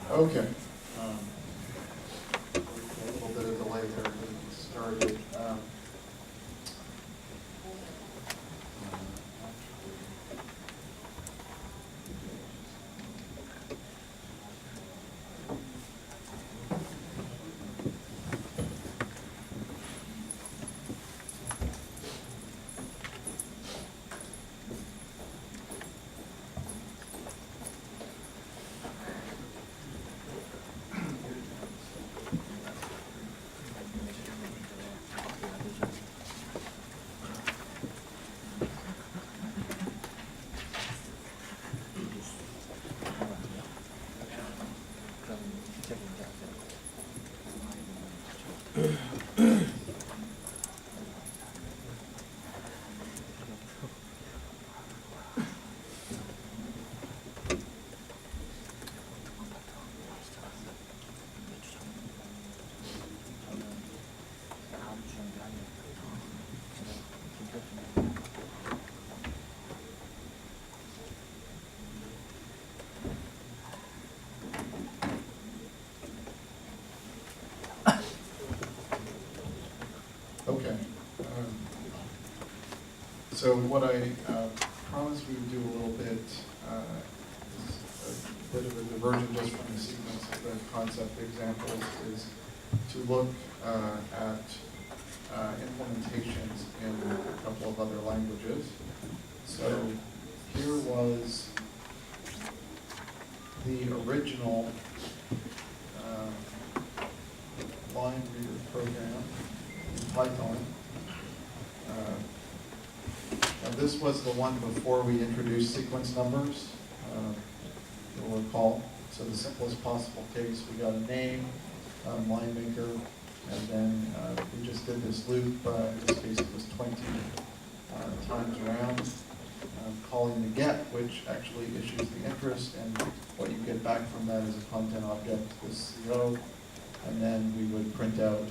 Okay. A little bit of delay there getting started. Okay. So what I promised we would do a little bit is a bit of a diversion just from the sequence of the concept examples, is to look at implementations in a couple of other languages. So here was the original line reader program in Python. And this was the one before we introduced sequence numbers, you'll recall. So the simplest possible case, we got a name, line maker, and then we just did this loop. In this case, it was 20 times around, calling the get, which actually issues the interest, and what you get back from that is a content object, this CO, and then we would print out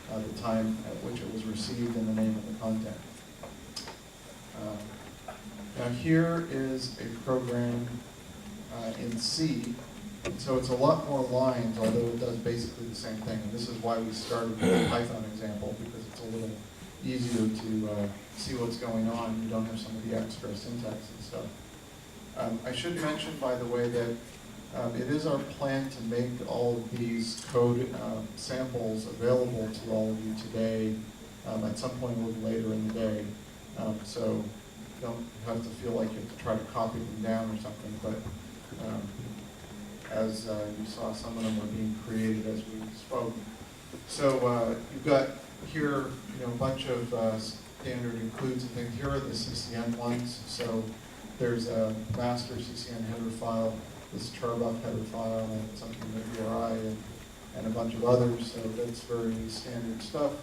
the time at which it was received and the name of the content. Now here is a program in C, and so it's a lot more lines, although it does basically the same thing. And this is why we started with a Python example, because it's a little easier to see what's going on. You don't have some of the extra syntax and stuff. I should mention, by the way, that it is our plan to make all of these code samples available to all of you today at some point a little later in the day. So you don't have to feel like you have to try to copy them down or something, but as you saw, some of them are being created as we spoke. So you've got here, a bunch of standard includes and things. Here are the CCN ones. So there's a master CCN header file, this charbuff header file, and something with URI, and a bunch of others. So that's very standard stuff.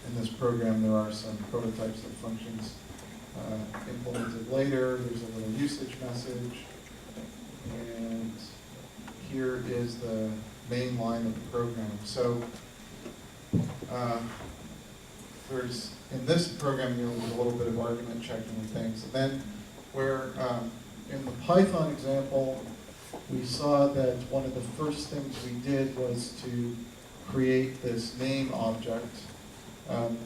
In this program, there are some prototypes of functions implemented later. There's a little usage message. And here is the main line of the program. So there's, in this program, there's a little bit of argument checking and things. And then where in the Python example, we saw that one of the first things we did was to create this name object.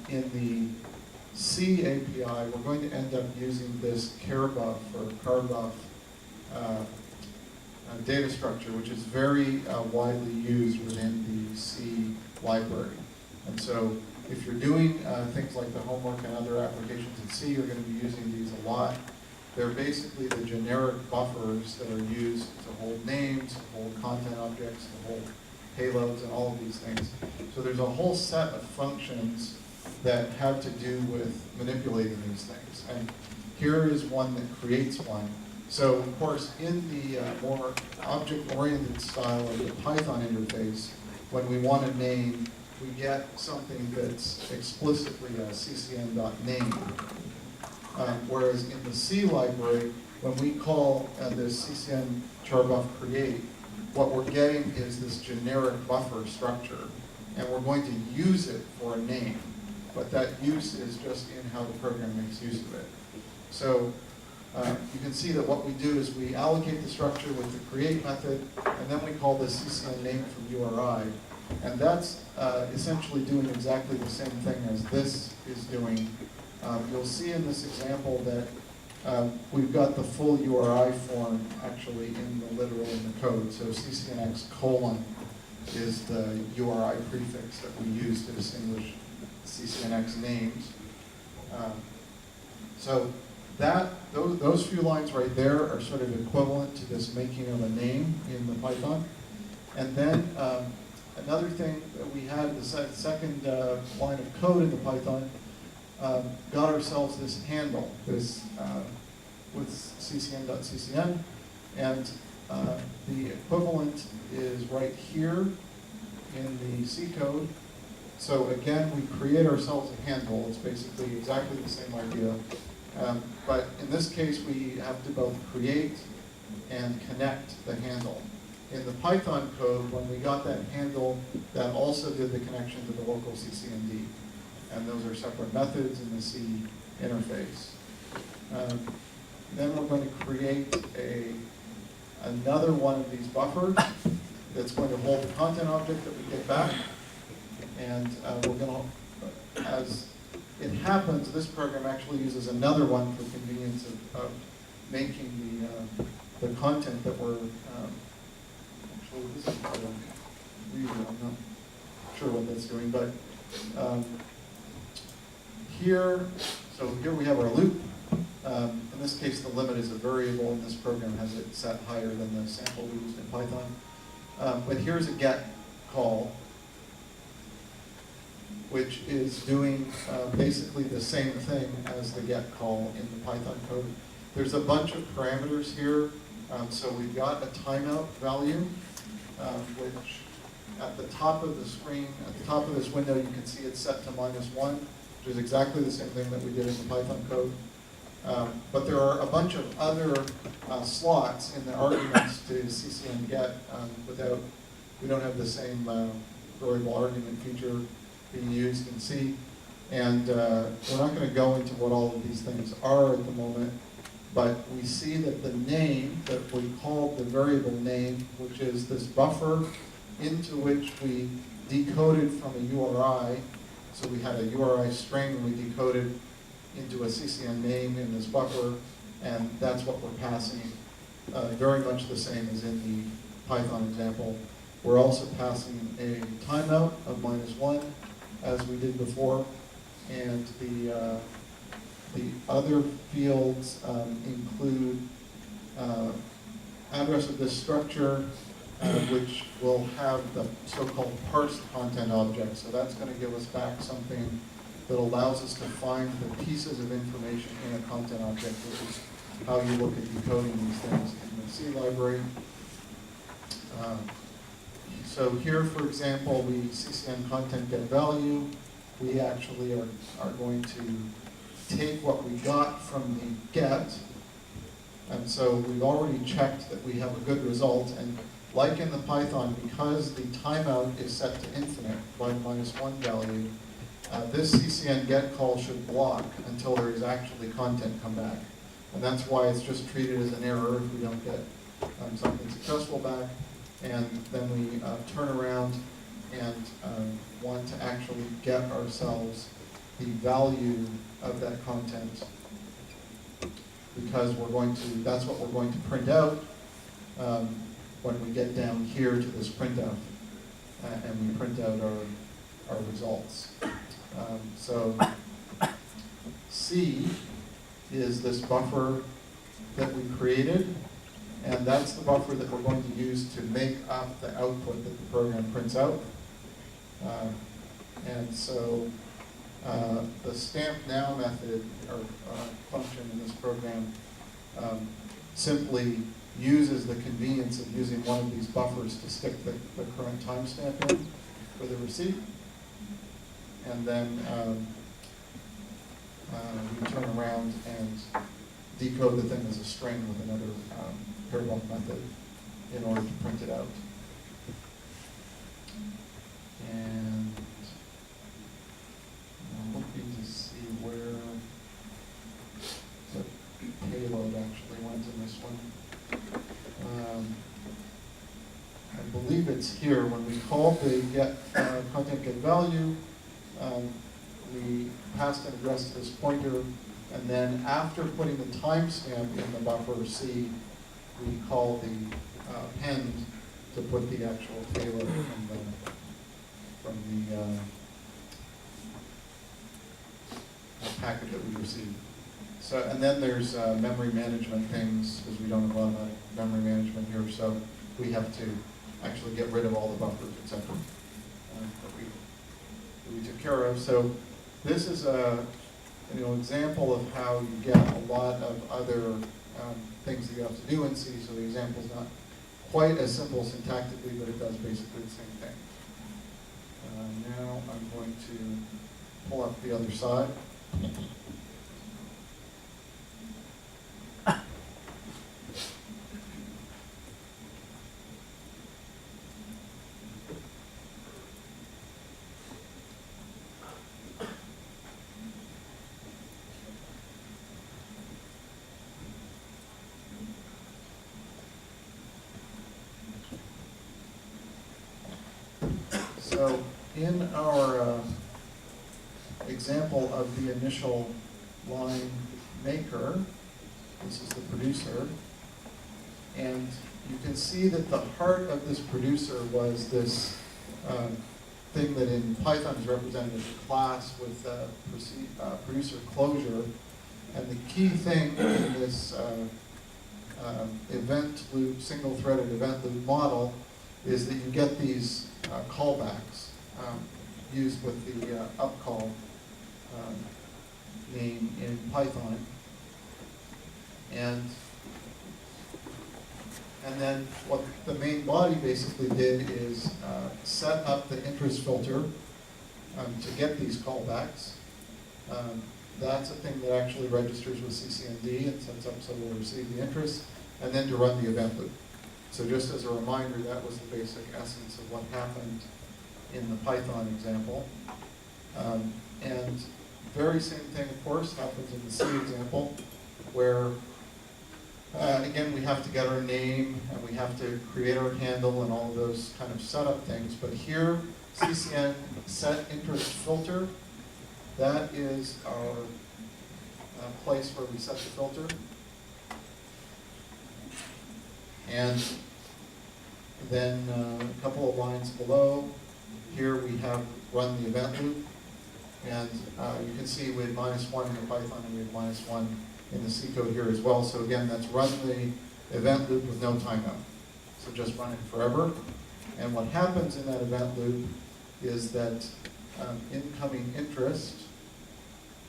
In the C API, we're going to end up using this carbuff or carbuff data structure, which is very widely used within the C library. And so if you're doing things like the homework and other applications in C, you're going to be using these a lot. They're basically the generic buffers that are used to hold names, to hold content objects, to hold payloads, and all of these things. So there's a whole set of functions that have to do with manipulating these things. And here is one that creates one. So of course, in the more object-oriented style of the Python interface, when we want to name we get something that's explicitly a ccn.name. Whereas in the C library, when we call this ccn charbuff create, what we're getting is this generic buffer structure, and we're going to use it for a name, but that use is just in how the program makes use of it. So you can see that what we do is we allocate the structure with the create method, and then we call this ccn name from URI, and that's essentially doing exactly the same thing as this is doing. You'll see in this example that we've got the full URI form actually in the literal in the code. So CCNx colon is the URI prefix that we use to distinguish CCNx names. So those few lines right there are sort of equivalent to this making of a name in the Python. And then another thing that we had, the second line of code in the Python, got ourselves this handle, this with ccn.ccn, and the equivalent is right here in the C code. So again, we create ourselves a handle. It's basically exactly the same idea. But in this case, we have to both create and connect the handle. In the Python code, when we got that handle, that also did the connection to the local CCND. And those are separate methods in the C interface. Then we're going to create another one of these buffers that's going to hold the content object that we get back. And we're going to, as it happens, this program actually uses another one for convenience of making the content that we're, actually this is a reader, I'm not sure what that's doing, but here we have our loop. In this case, the limit is a variable, and this program has it set higher than the sample we used in Python. But here's a get call, which is doing basically the same thing as the get call in the Python code. There's a bunch of parameters here. So we've got a timeout value, which at the top of the screen, at the top of this window, you can see it's set to -1, which is exactly the same thing that we did in the Python code. But there are a bunch of other slots in the arguments to ccn get we don't have the same variable argument feature being used in C. And we're not going to go into what all of these things are at the moment, but we see that the name that we called the variable name, which is this buffer into which we decoded from a URI. So we had a URI string, and we decoded into a CCN name in this buffer, and that's what we're passing, very much the same as in the Python example. We're also passing a timeout of -1, as we did before, and the other fields include address of this structure, which will have the so-called parsed content object. So that's going to give us back something that allows us to find the pieces of information in a content object, which is how you look at decoding these things in the C library. So here, for example, we CCN content get value. We actually are going to take what we got from the get. And so we've already checked that we have a good result. And like in the Python, because the timeout is set to infinite by the -1 value, this CCN get call should block until there is actually content come back. And that's why it's just treated as an error if we don't get something successful back. And then we turn around and want to actually get ourselves the value of that content, because that's what we're going to print out when we get down here to this printf, and we print out our results. So C is this buffer that we created, and that's the buffer that we're going to use to make up the output that the program prints out. And so the stamp now method, or function in this program, simply uses the convenience of using one of these buffers to stick the current timestamp in for the receipt. and then we turn around and decode the thing as a string with another pair bump method in order to print it out. And I'm looking to see where the payload actually went in this one. I believe it's here. When we called the get content get value, we passed an address to this pointer, and then after putting the timestamp in the buffer C, we call the append to put the actual payload from the packet that we received. So, and then there's memory management things, because we don't have a lot of memory management here, so we have to actually get rid of all the buffers, etc. That we took care of. So this is a example of how you get a lot of other things that you have to do in C. So the example is not quite as simple syntactically, but it does basically the same thing. Now I'm going to pull up the other side. So in our example of the initial line maker, this is the producer, and you can see that the heart of this producer was this thing that in Python is represented as a class with producer closure, and the key thing in this event loop, single-threaded event loop model is that you get these callbacks used with the upcall name in Python. And then what the main body basically did is set up the interest filter to get these callbacks. That's a thing that actually registers with CCND and sets up so we'll receive the interest, and then to run the event loop. So just as a reminder, that was the basic essence of what happened in the Python example. And very same thing, of course, happens in the C example, where, again, we have to get our name, and we have to create our handle and all of those kind of setup things. But here, CCN set interest filter, that is our place where we set the filter. And then a couple of lines below, here we have run the event loop. And you can see we had -1 in the Python and we had -1 in the C code here as well. So again, that's run the event loop with no timeout. So just run it forever. And what happens in that event loop is that incoming interest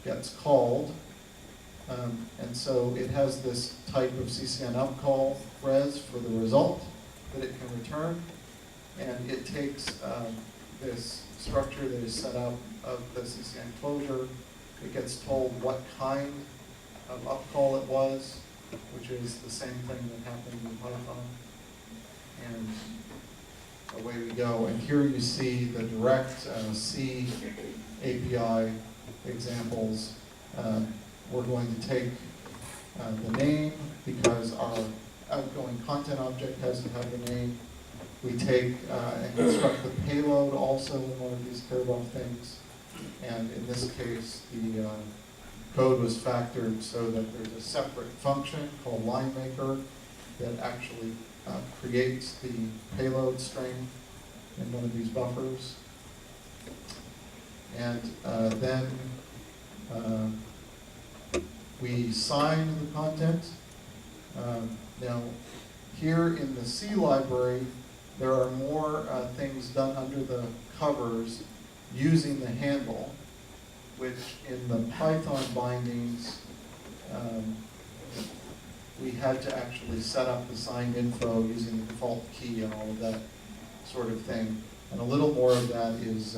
gets called. And so it has this type of CCN upcall res for the result that it can return. And it takes this structure that is set up of the CCN closure. It gets told what kind of upcall it was, which is the same thing that happened in Python. And away we go. And here you see the direct C API examples. We're going to take the name because our outgoing content object has to have the name. We take and construct the payload also in one of these pair-bump things. And in this case, the code was factored so that there's a separate function called linemaker that actually creates the payload string in one of these buffers. And then we sign the content. Now, here in the C library, there are more things done under the covers using the handle, which in the Python bindings, we had to actually set up the signed info using the default key and all of that sort of thing. And a little more of that is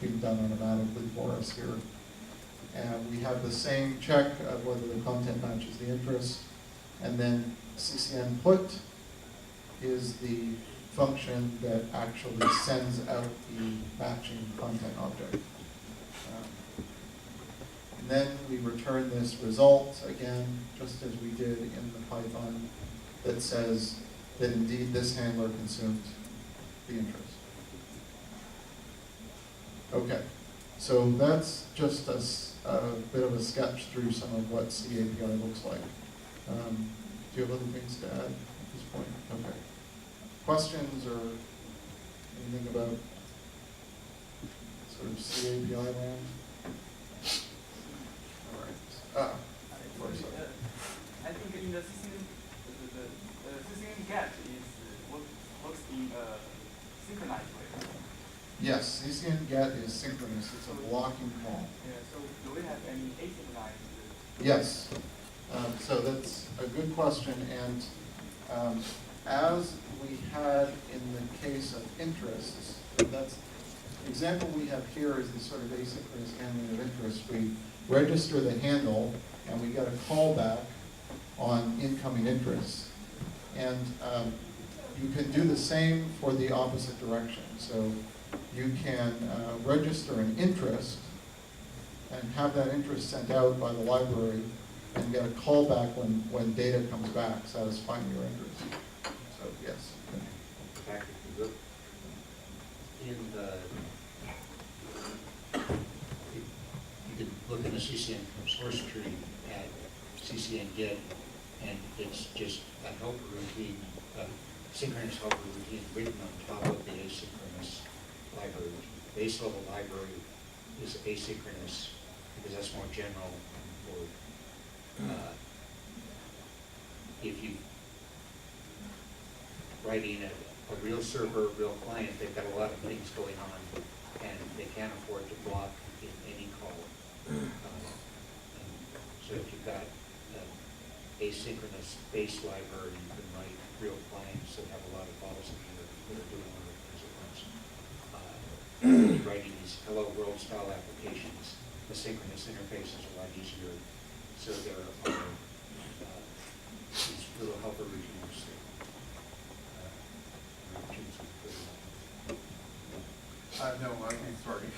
being done automatically for us here. And we have the same check of whether the content matches the interest. And then CCN put is the function that actually sends out the matching content object. And then we return this result, again, just as we did in the Python, that says that indeed this handler consumed the interest. Okay, so that's just a bit of a sketch through some of what CAPI looks like. Do you have other things to add at this point? Okay. Questions or anything about sort of CAPI land? All right. I think in the CCN get works in a synchronized way. Yes, CCN get is synchronous. It's a blocking call. Yeah. So do we have any asynchronized? Yes. So that's a good question, and as we had in the case of interests, that's the example we have here is the sort of asynchronous handling of interest. We register the handle, and we get a callback on incoming interest. And you can do the same for the opposite direction. So you can register an interest and have that interest sent out by the library and get a callback when data comes back satisfying your interest. So yes. In the, you could look in the CCN source tree at CCN get, and it's just a helper routine, a synchronous helper routine written on top of the asynchronous library. Base level library is asynchronous because that's more general. Or if you writing a real server, real client, they've got a lot of things going on, and they can't afford to block in any call. So if you've got asynchronous base library, you can write real clients that have a lot of calls that are doing a lot of things at once. Writing these hello world style applications, the synchronous interface is a lot easier. So there are these little helper routines. No, I think, sorry.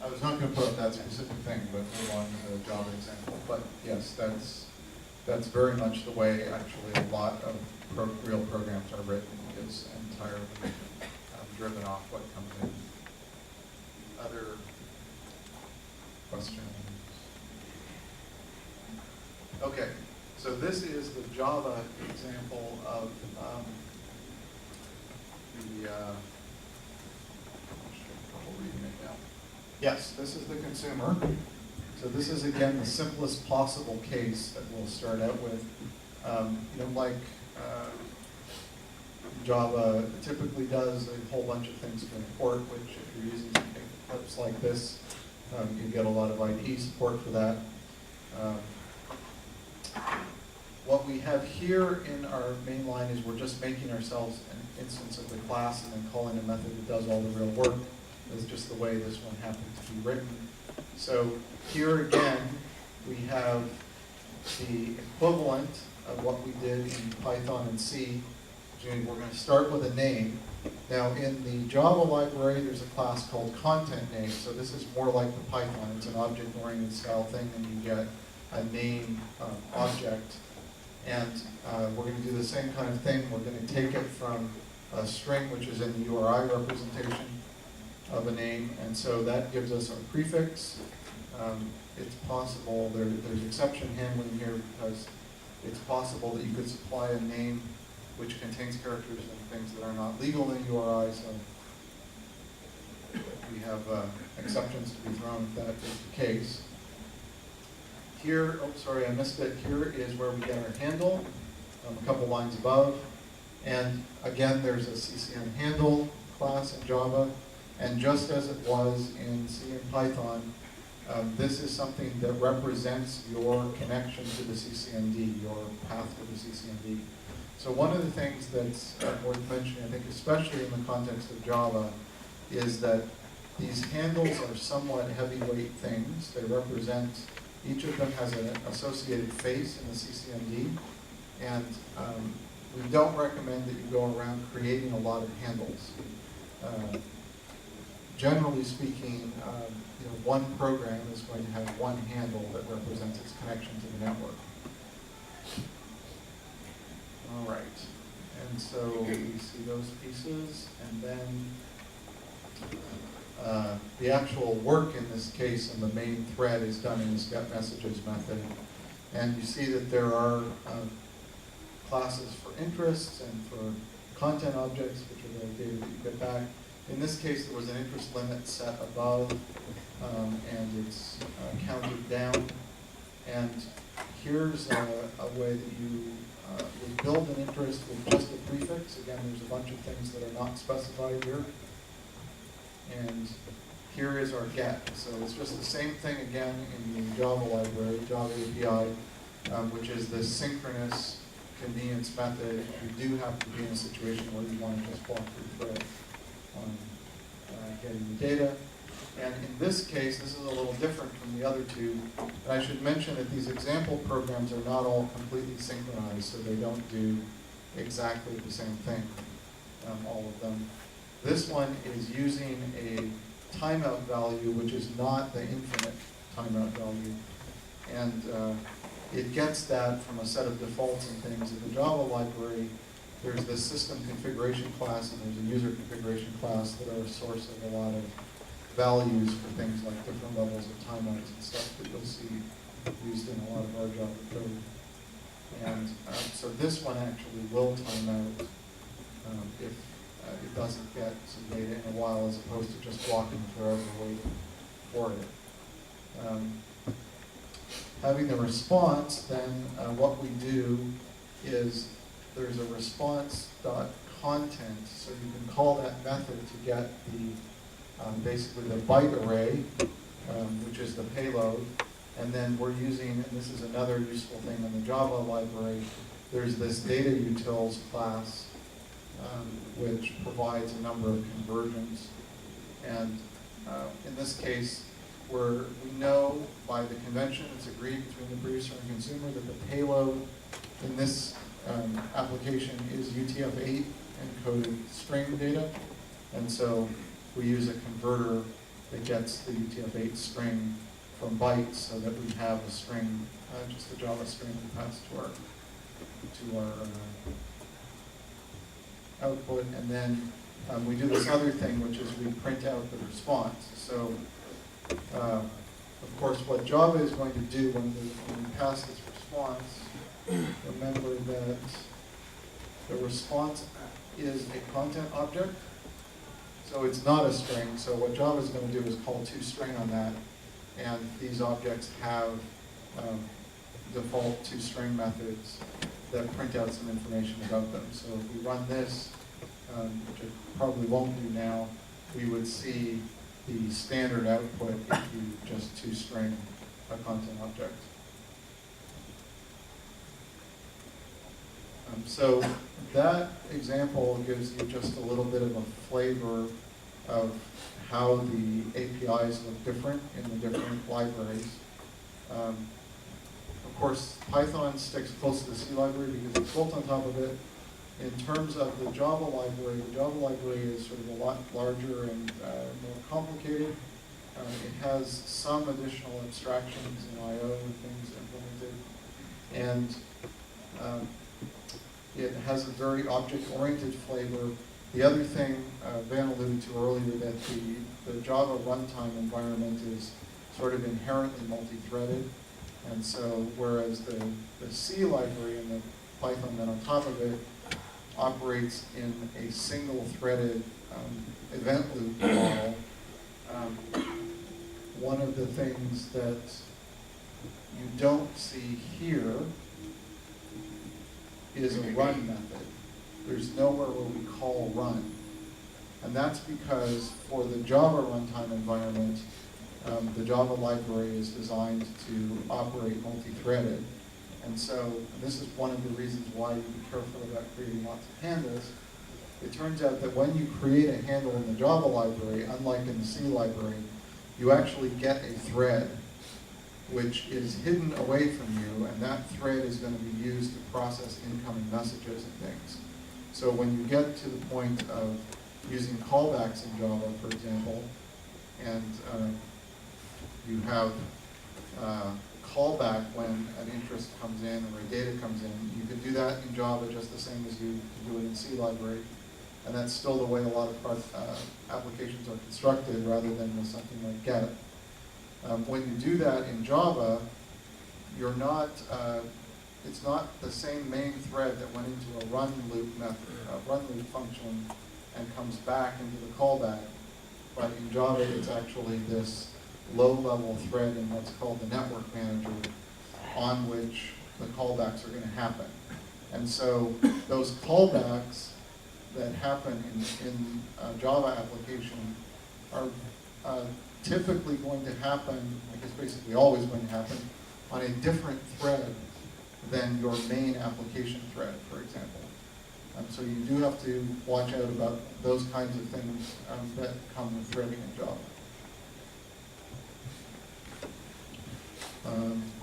I was not going to put up that specific thing, but move on to the Java example. But yes, that's very much the way actually a lot of real programs are written, is entirely driven off what comes in. Other questions? Okay, so this is the Java example of yes, this is the consumer. So this is, again, the simplest possible case that we'll start out with. Like Java typically does a whole bunch of things to import, which if you're using something that looks like this, you get a lot of IP support for that. What we have here in our main line is we're just making ourselves an instance of the class and then calling a method that does all the real work. That's just the way this one happens to be written. So here again, we have the equivalent of what we did in Python and C. We're going to start with a name. Now in the Java library, there's a class called content name. So this is more like the Python. It's an object-oriented style thing, and you get a name object. And we're going to do the same kind of thing. We're going to take it from a string, which is in the URI representation of a name, and so that gives us our prefix. It's possible, there's exception handling here because it's possible that you could supply a name which contains characters and things that are not legal in URI, so we have exceptions to be thrown if that is the case. Here, oh sorry, I missed it. Here is where we get our handle, a couple lines above. And again, there's a CCN handle class in Java. And just as it was in C and Python, this is something that represents your connection to the CCND, your path to the CCND. So one of the things that's worth mentioning, I think especially in the context of Java, is that these handles are somewhat heavyweight things. They represent, each of them has an associated face in the CCND, and we don't recommend that you go around creating a lot of handles. Generally speaking, one program is going to have one handle that represents its connection to the network. All right, and so we see those pieces, and then the actual work in this case in the main thread is done in this getMessages method. And you see that there are classes for interests and for content objects, which are the data that you get back. In this case, there was an interest limit set above, and it's counted down. And here's a way that you would build an interest with just a prefix. Again, there's a bunch of things that are not specified here. And here is our get. So it's just the same thing again in the Java library, Java API, which is this synchronous convenience method. You do have to be in a situation where you want to just block your thread on getting the data. And in this case, this is a little different from the other two. And I should mention that these example programs are not all completely synchronized, so they don't do exactly the same thing, all of them. This one is using a timeout value, which is not the infinite timeout value. And it gets that from a set of defaults and things. In the Java library, there's this system configuration class and there's a user configuration class that are a source of a lot of values for things like different levels of timeouts and stuff that you'll see used in a lot of our Java code. And so this one actually will time out if it doesn't get some data in a while, as opposed to just blocking forever waiting for it. Having the response, then what we do is there's a response.content, so you can call that method to get the basically the byte array, which is the payload, and then we're using, and this is another useful thing in the Java library, there's this data utils class, which provides a number of conversions. And in this case, we know by the convention that's agreed between the producer and consumer that the payload in this application is UTF-8 encoded string data. And so we use a converter that gets the UTF-8 string from bytes so that we have a string, just a Java string we pass to our output. And then we do this other thing, which is we print out the response. So of course, what Java is going to do when we pass this response, remember that the response is a content object. So it's not a string. So what Java is going to do is call toString on that. And these objects have default toString methods that print out some information about them. So if we run this, which it probably won't do now, we would see the standard output if you just toString a content object. So that example gives you just a little bit of a flavor of how the APIs look different in the different libraries. Of course, Python sticks close to the C library because it's built on top of it. In terms of the Java library is sort of a lot larger and more complicated. It has some additional abstractions in I/O and things implemented. And it has a very object-oriented flavor. The other thing Van alluded to earlier, that the Java runtime environment is sort of inherently multi-threaded. And so whereas the C library and the Python then on top of it operates in a single-threaded event loop model, one of the things that you don't see here is a run method. There's nowhere where we call run. And that's because for the Java runtime environment, the Java library is designed to operate multi-threaded. And so, and this is one of the reasons why you be careful about creating lots of handles. It turns out that when you create a handle in the Java library, unlike in the C library, you actually get a thread which is hidden away from you, and that thread is going to be used to process incoming messages and things. So when you get to the point of using callbacks in Java, for example, and you have callback when an interest comes in or a data comes in, you can do that in Java just the same as you can do it in C library. And that's still the way a lot of applications are constructed rather than with something like get. When you do that in Java, you're not, it's not the same main thread that went into a run loop method, a run loop function and comes back into the callback. But in Java, it's actually this low-level thread in what's called the network manager on which the callbacks are going to happen. And so those callbacks that happen in a Java application are typically going to happen, I guess basically always going to happen, on a different thread than your main application thread, for example. So you do have to watch out about those kinds of things that come with threading in Java.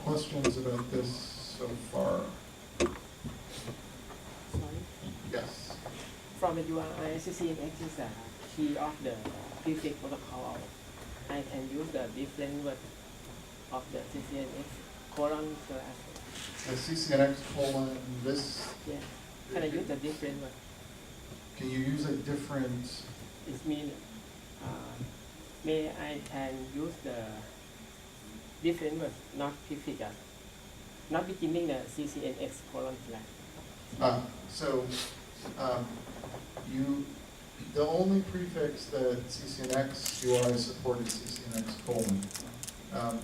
Questions about this so far? Sorry. Yes. From the URI, CCNx is the key of the prefix protocol. I can use the different word of the CCNx colon slash. The CCNx colon this, Yeah. Can I use the different word? can you use a different, It means may I can use the different word, not prefix, not beginning the CCNx colon slash. so the only prefix that CCNx URI support is CCNx colon.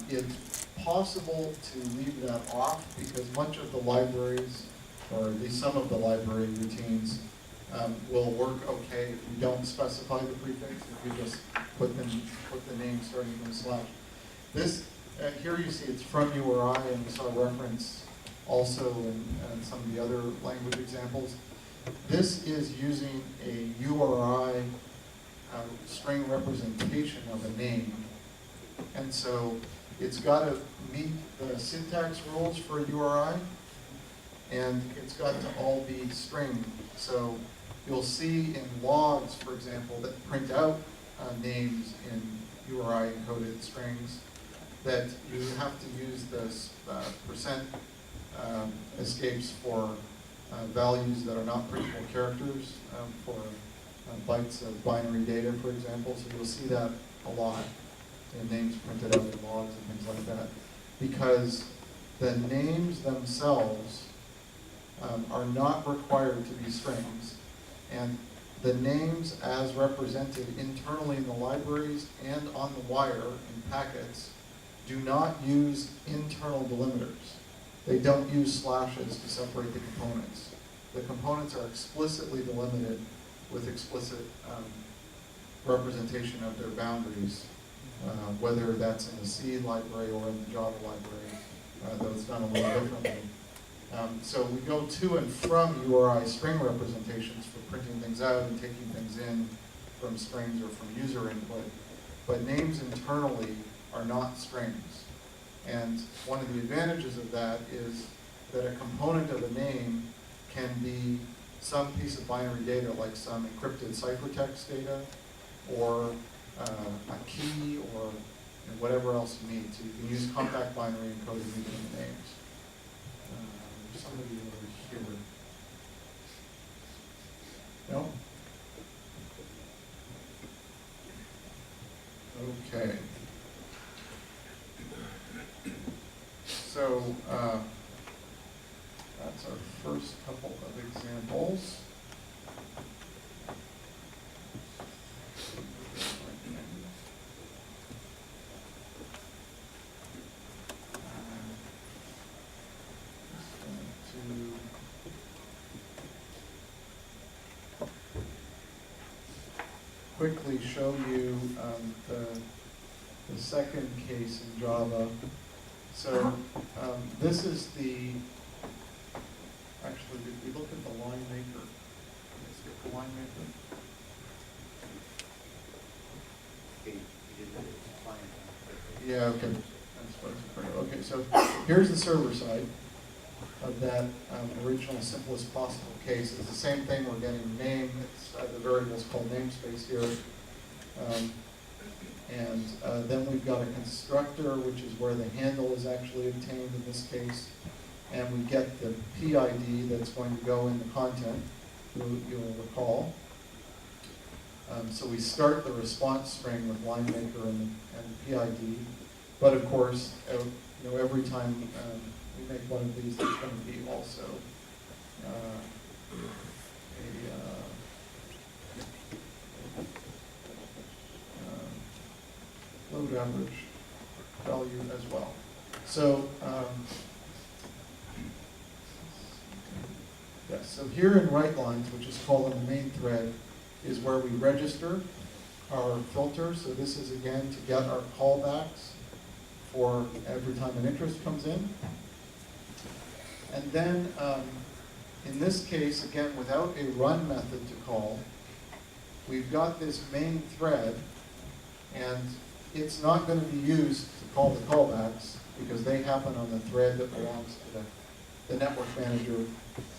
It's possible to leave that off because much of the libraries, or at least some of the library routines, will work okay if you don't specify the prefix, if you just put the name starting from slash. This, here you see it's from URI, and we saw reference also in some of the other language examples. This is using a URI string representation of a name. And so it's got to meet the syntax rules for a URI, and it's got to all be string. So you'll see in logs, for example, that print out names in URI encoded strings, that you have to use this percent escapes for values that are not printable characters, for bytes of binary data, for example. So you'll see that a lot in names printed out in logs and things like that, because the names themselves are not required to be strings, and the names as represented internally in the libraries and on the wire in packets do not use internal delimiters. They don't use slashes to separate the components. The components are explicitly delimited with explicit representation of their boundaries, whether that's in the C library or in the Java library, though it's done a little differently. So we go to and from URI string representations for printing things out and taking things in from strings or from user input, but names internally are not strings. And one of the advantages of that is that a component of a name can be some piece of binary data, like some encrypted ciphertext data, or a key, or whatever else you need. So you can use compact binary encoding even in the names. Somebody over here. No? Okay. So that's our first couple of examples. Quickly show you the second case in Java. So this is the Actually, did we look at the line maker? Did I skip the line maker? Okay, you did the client. Yeah, okay. That's what it's pretty- Okay, so here's the server side of that original simplest possible case. It's the same thing, we're getting name, it's, the variable's called namespace here. Then we've got a constructor, which is where the handle is actually obtained in this case. And we get the PID that's going to go in the content, you'll recall. So we start the response string with line maker and PID. But of course, you know, every time we make one of these, there's going to be also load average value as well. So yes, so here in write lines, which is called in the main thread, is where we register our filter. So this is again to get our callbacks for every time an interest comes in. And then in this case, again, without a run method to call, we've got this main thread, and it's not going to be used to call the callbacks because they happen on the thread that belongs to the network manager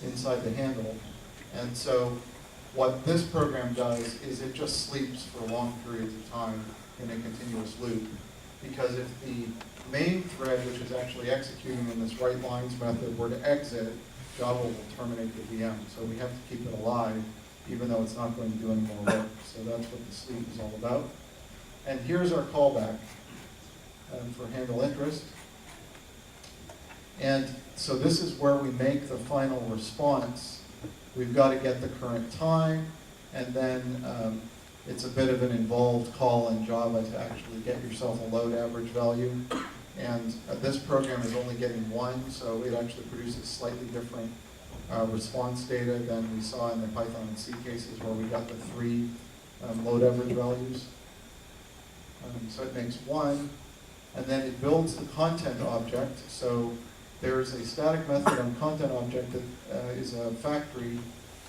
inside the handle. And so what this program does is it just sleeps for long periods of time in a continuous loop. Because if the main thread, which is actually executing in this write lines method, were to exit, Java will terminate the VM. So we have to keep it alive, even though it's not going to do any more work. So that's what the sleep is all about. And here's our callback for handle interest. And so this is where we make the final response. We've got to get the current time, and then it's a bit of an involved call in Java to actually get yourself a load average value. And this program is only getting one, so it actually produces slightly different response data than we saw in the Python and C cases where we got the 3 load average values. So it makes one, and then it builds the content object. So there's a static method on content object that is a factory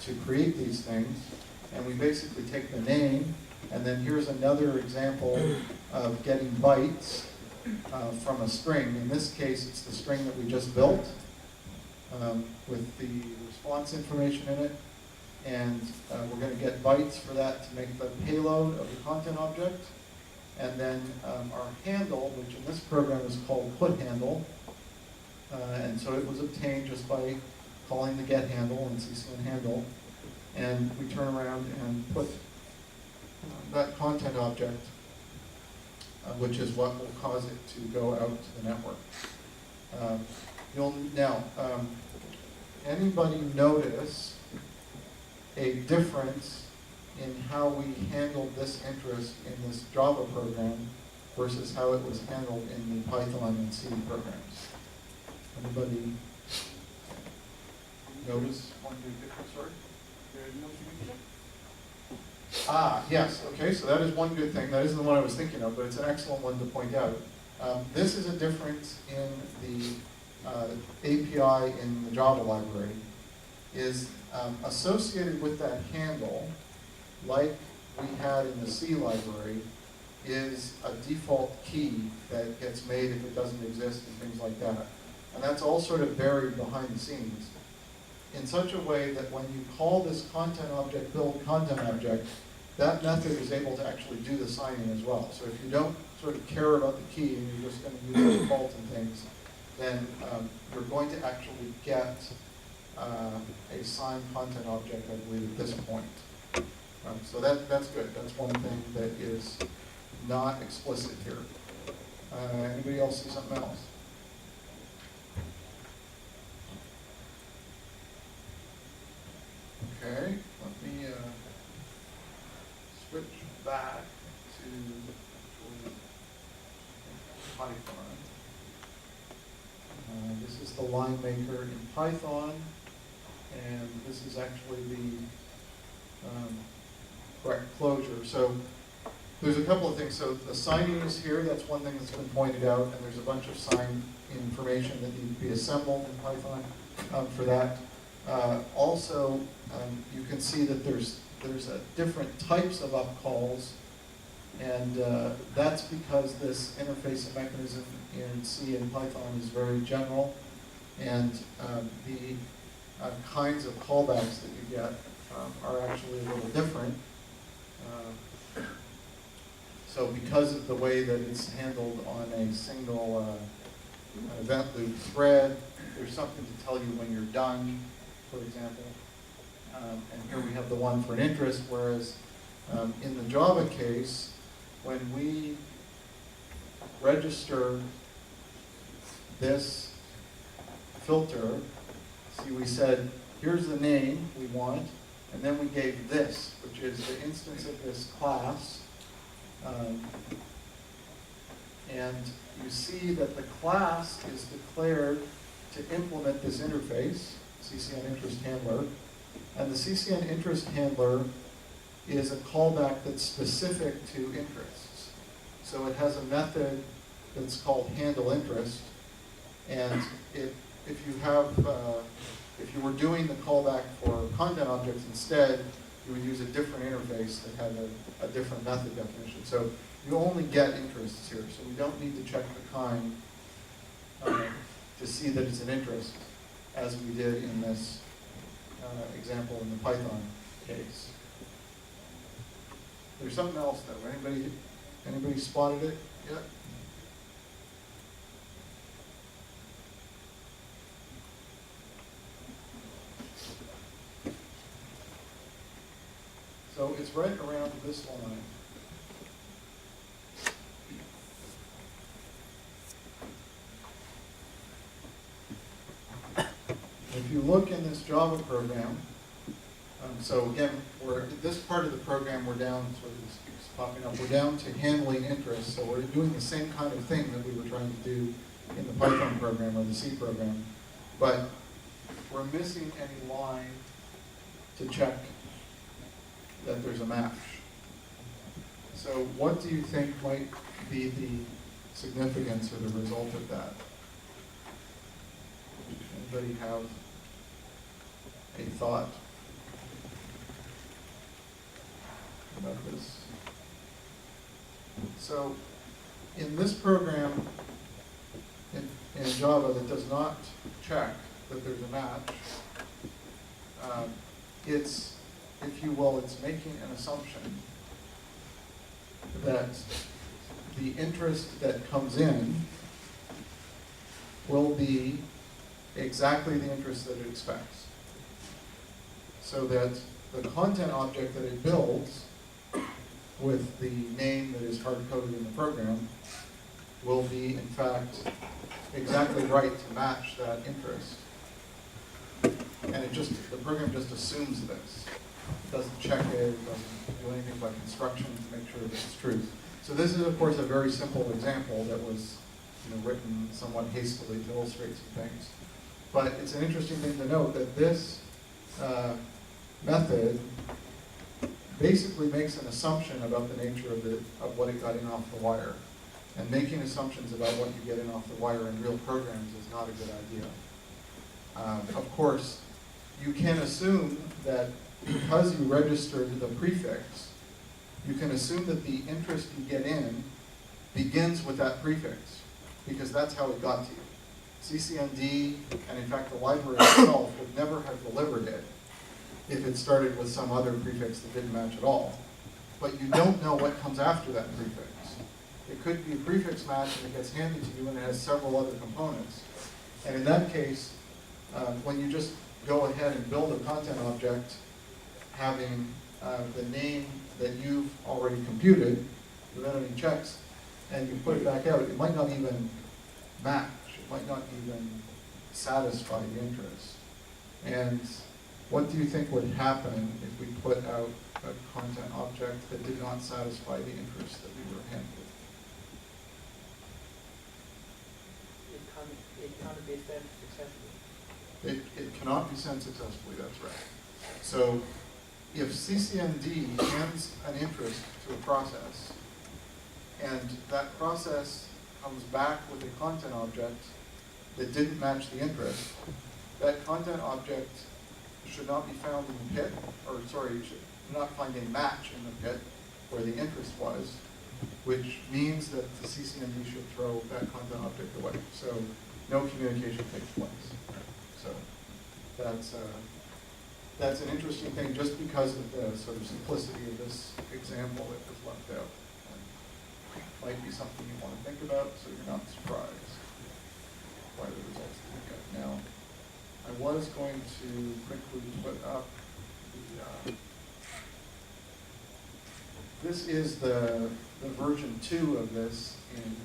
to create these things. And we basically take the name, and then here's another example of getting bytes from a string. In this case, it's the string that we just built with the response information in it. And we're going to get bytes for that to make the payload of the content object. And then our handle, which in this program is called put handle. And so it was obtained just by calling the get handle and CCN handle. And we turn around and put that content object, which is what will cause it to go out to the network. Anybody notice a difference in how we handled this interest in this Java program versus how it was handled in the Python and C programs? Anybody notice one big difference? Sorry? Ah, yes, okay, so that is one good thing. That isn't the one I was thinking of, but it's an excellent one to point out. This is a difference in the API in the Java library, is associated with that handle, like we had in the C library, is a default key that gets made if it doesn't exist and things like that. And that's all sort of buried behind the scenes in such a way that when you call this content object build content object, that method is able to actually do the signing as well. So if you don't sort of care about the key and you're just going to use the default and things, then you're going to actually get a signed content object, I believe, at this point. So that's good. That's one thing that is not explicit here. Anybody else see something else? Okay, let me switch back to Python. This is the line maker in Python, and this is actually the correct closure. So there's a couple of things. So the signing is here. That's one thing that's been pointed out, and there's a bunch of sign information that need to be assembled in Python for that. Also, you can see that there's different types of upcalls, and that's because this interface mechanism in C and Python is very general, and the kinds of callbacks that you get are actually a little different. So because of the way that it's handled on a single event loop thread, there's something to tell you when you're done, for example. And here we have the one for an interest, whereas in the Java case, when we register this filter, see, we said, here's the name we want, and then we gave this, which is the instance of this class. And you see that the class is declared to implement this interface, CCN interest handler, and the CCN interest handler is a callback that's specific to interests. So it has a method that's called handle interest, and if you were doing the callback for content objects instead, you would use a different interface that had a different method definition. So you only get interests here, so we don't need to check the kind to see that it's an interest, as we did in this example in the Python case. There's something else though. Anybody spotted it yet? So it's right around this line. If you look in this Java program, so again, this part of the program we're down, sort of it's popping up, we're down to handling interest, so we're doing the same kind of thing that we were trying to do in the Python program or the C program, but we're missing any line to check that there's a match. So what do you think might be the significance or the result of that? Anybody have a thought about this? So in this program in Java that does not check that there's a match, it's, if you will, it's making an assumption that the interest that comes in will be exactly the interest that it expects. So that the content object that it builds with the name that is hard-coded in the program will be, in fact, exactly right to match that interest. And the program just assumes this. It doesn't check it, it doesn't do anything by construction to make sure that it's true. So this is, of course, a very simple example that was written somewhat hastily to illustrate some things. But it's an interesting thing to note that this method basically makes an assumption about the nature of what it got in off the wire. And making assumptions about what you get in off the wire in real programs is not a good idea. Of course, you can assume that because you registered the prefix, you can assume that the interest you get in begins with that prefix, because that's how it got to you. CCND, and in fact the library itself, would never have delivered it if it started with some other prefix that didn't match at all. But you don't know what comes after that prefix. It could be a prefix match and it gets handed to you and it has several other components. And in that case, when you just go ahead and build a content object having the name that you've already computed without any checks, and you put it back out, it might not even match. It might not even satisfy the interest. And what do you think would happen if we put out a content object that did not satisfy the interest that we were handed? It can't be sent successfully. It cannot be sent successfully, that's right. So if CCND hands an interest to a process, and that process comes back with a content object that didn't match the interest, that content object should not be found in the pit, or sorry, you should not find a match in the pit where the interest was, which means that the CCND should throw that content object away. So no communication takes place. So that's an interesting thing just because of the sort of simplicity of this example that was left out. And might be something you want to think about so you're not surprised by the results that you get. Now, I was going to quickly put up the, this is the version 2 of this in,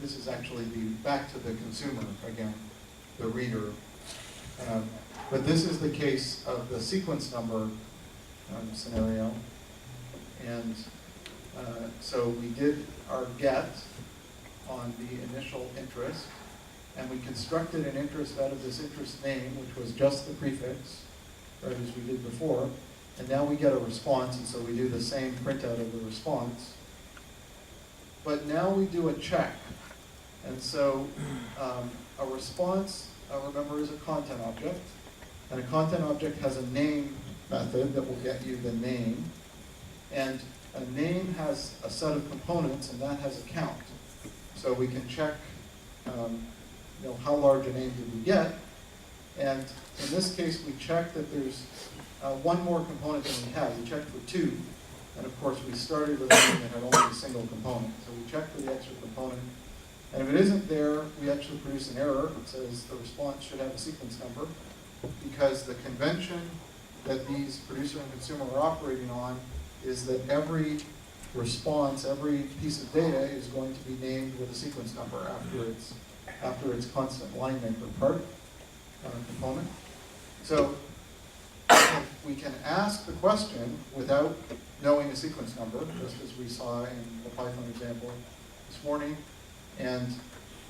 this is actually the back to the consumer again, the reader. But this is the case of the sequence number scenario. And so we did our get on the initial interest, and we constructed an interest out of this interest name, which was just the prefix, right, as we did before. And now we get a response, and so we do the same printout of the response. But now we do a check. And so a response, remember, is a content object. And a content object has a name method that will get you the name. And a name has a set of components, and that has a count. So we can check how large a name did we get. And in this case, we check that there's one more component than we had. We checked for 2. And of course, we started with a name that had only a single component. So we check for the extra component. And if it isn't there, we actually produce an error. It says the response should have a sequence number, because the convention that these producer and consumer are operating on is that every response, every piece of data is going to be named with a sequence number after its constant line maker part component. So we can ask the question without knowing a sequence number, just as we saw in the Python example this morning, and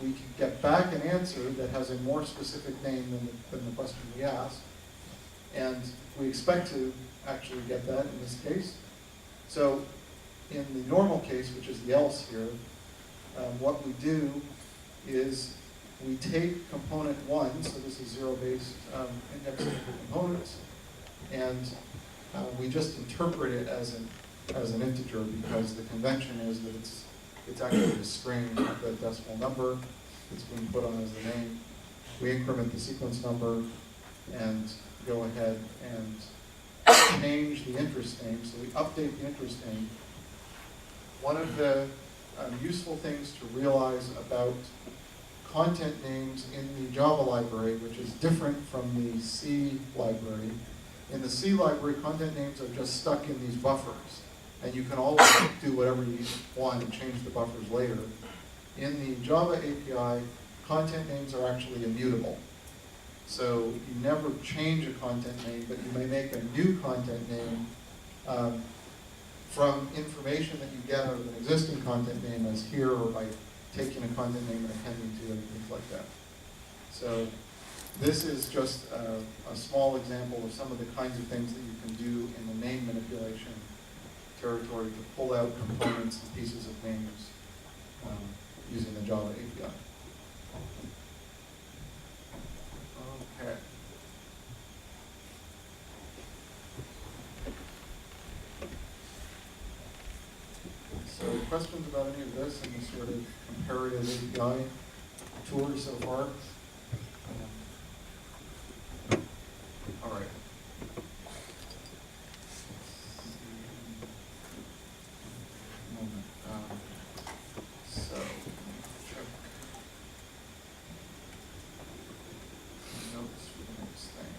we can get back an answer that has a more specific name than the question we asked. And we expect to actually get that in this case. So in the normal case, which is the else here, what we do is we take component 1, so this is zero-based indexing for components, and we just interpret it as an integer, because the convention is that it's actually a string of the decimal number that's being put on as the name. We increment the sequence number and go ahead and change the interest name. So we update the interest name. One of the useful things to realize about content names in the Java library, which is different from the C library. In the C library, content names are just stuck in these buffers. And you can always do whatever you want and change the buffers later. In the Java API, content names are actually immutable. So you never change a content name, but you may make a new content name from information that you get out of an existing content name, as here, or by taking a content name and appending to it and things like that. So this is just a small example of some of the kinds of things that you can do in the name manipulation territory to pull out components and pieces of names using the Java API. Okay. So questions about any of this in this sort of comparative API tour so far? All right. So, check notes for the next thing.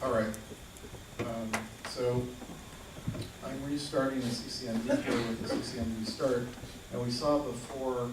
All right. So I'm restarting the CCND here with the CCND start, and we saw before.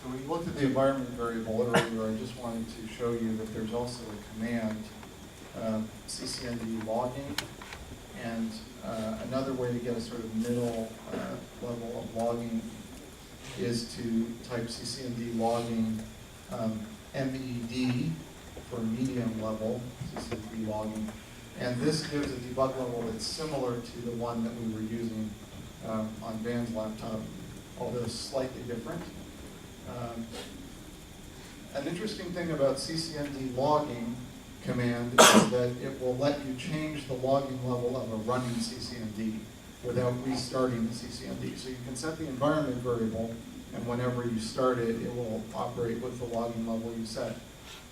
So we looked at the environment variable earlier. I just wanted to show you that there's also a command, CCND logging, and another way to get a sort of middle level of logging is to type CCND logging MED for medium level CCND logging, and this gives a debug level that's similar to the one that we were using on Van's laptop, although slightly different. An interesting thing about CCND logging command is that it will let you change the logging level of a running CCND without restarting the CCND. So you can set the environment variable, and whenever you start it, it will operate with the logging level you set.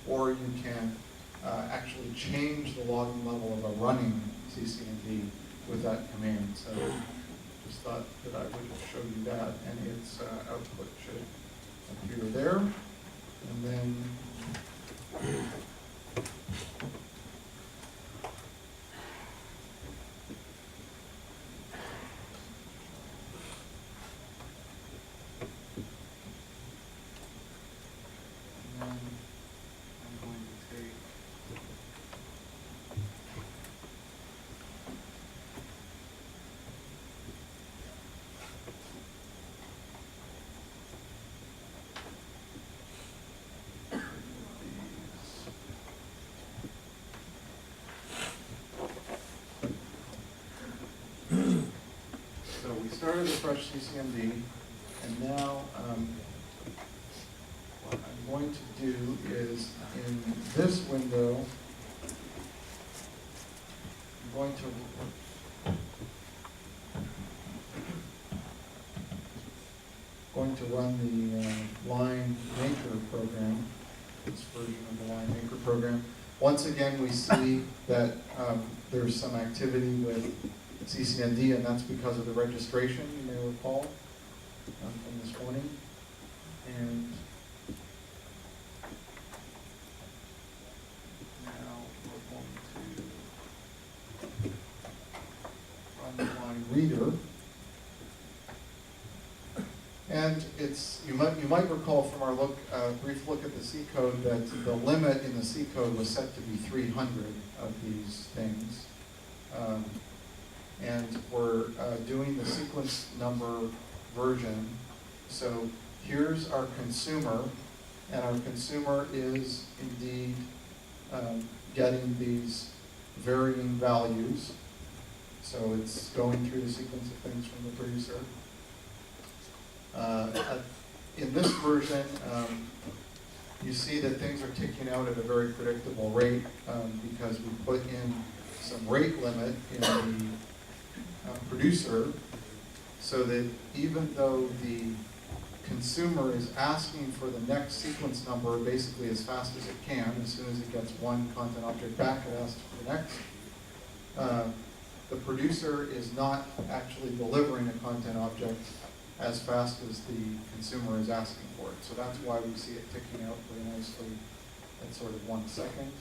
Or you can actually change the logging level of a running CCND with that command. So just thought that I would show you that, and its output should appear there. And then I'm going to take So we started a fresh CCND, and now what I'm going to do is in this window, I'm going to run the line maker program, this version of the line maker program. Once again, we see that there's some activity with CCND, and that's because of the registration, you may recall, from this morning. And now we're going to run the line reader. And it's, you might recall from our brief look at the C code that the limit in the C code was set to be 300 of these things. And we're doing the sequence number version. So here's our consumer, and our consumer is indeed getting these varying values. So it's going through the sequence of things from the producer. In this version, you see that things are ticking out at a very predictable rate because we put in some rate limit in the producer, so that even though the consumer is asking for the next sequence number basically as fast as it can, as soon as it gets one content object back, it asks for the next. The producer is not actually delivering a content object as fast as the consumer is asking for it. So that's why we see it ticking out very nicely at sort of 1 second.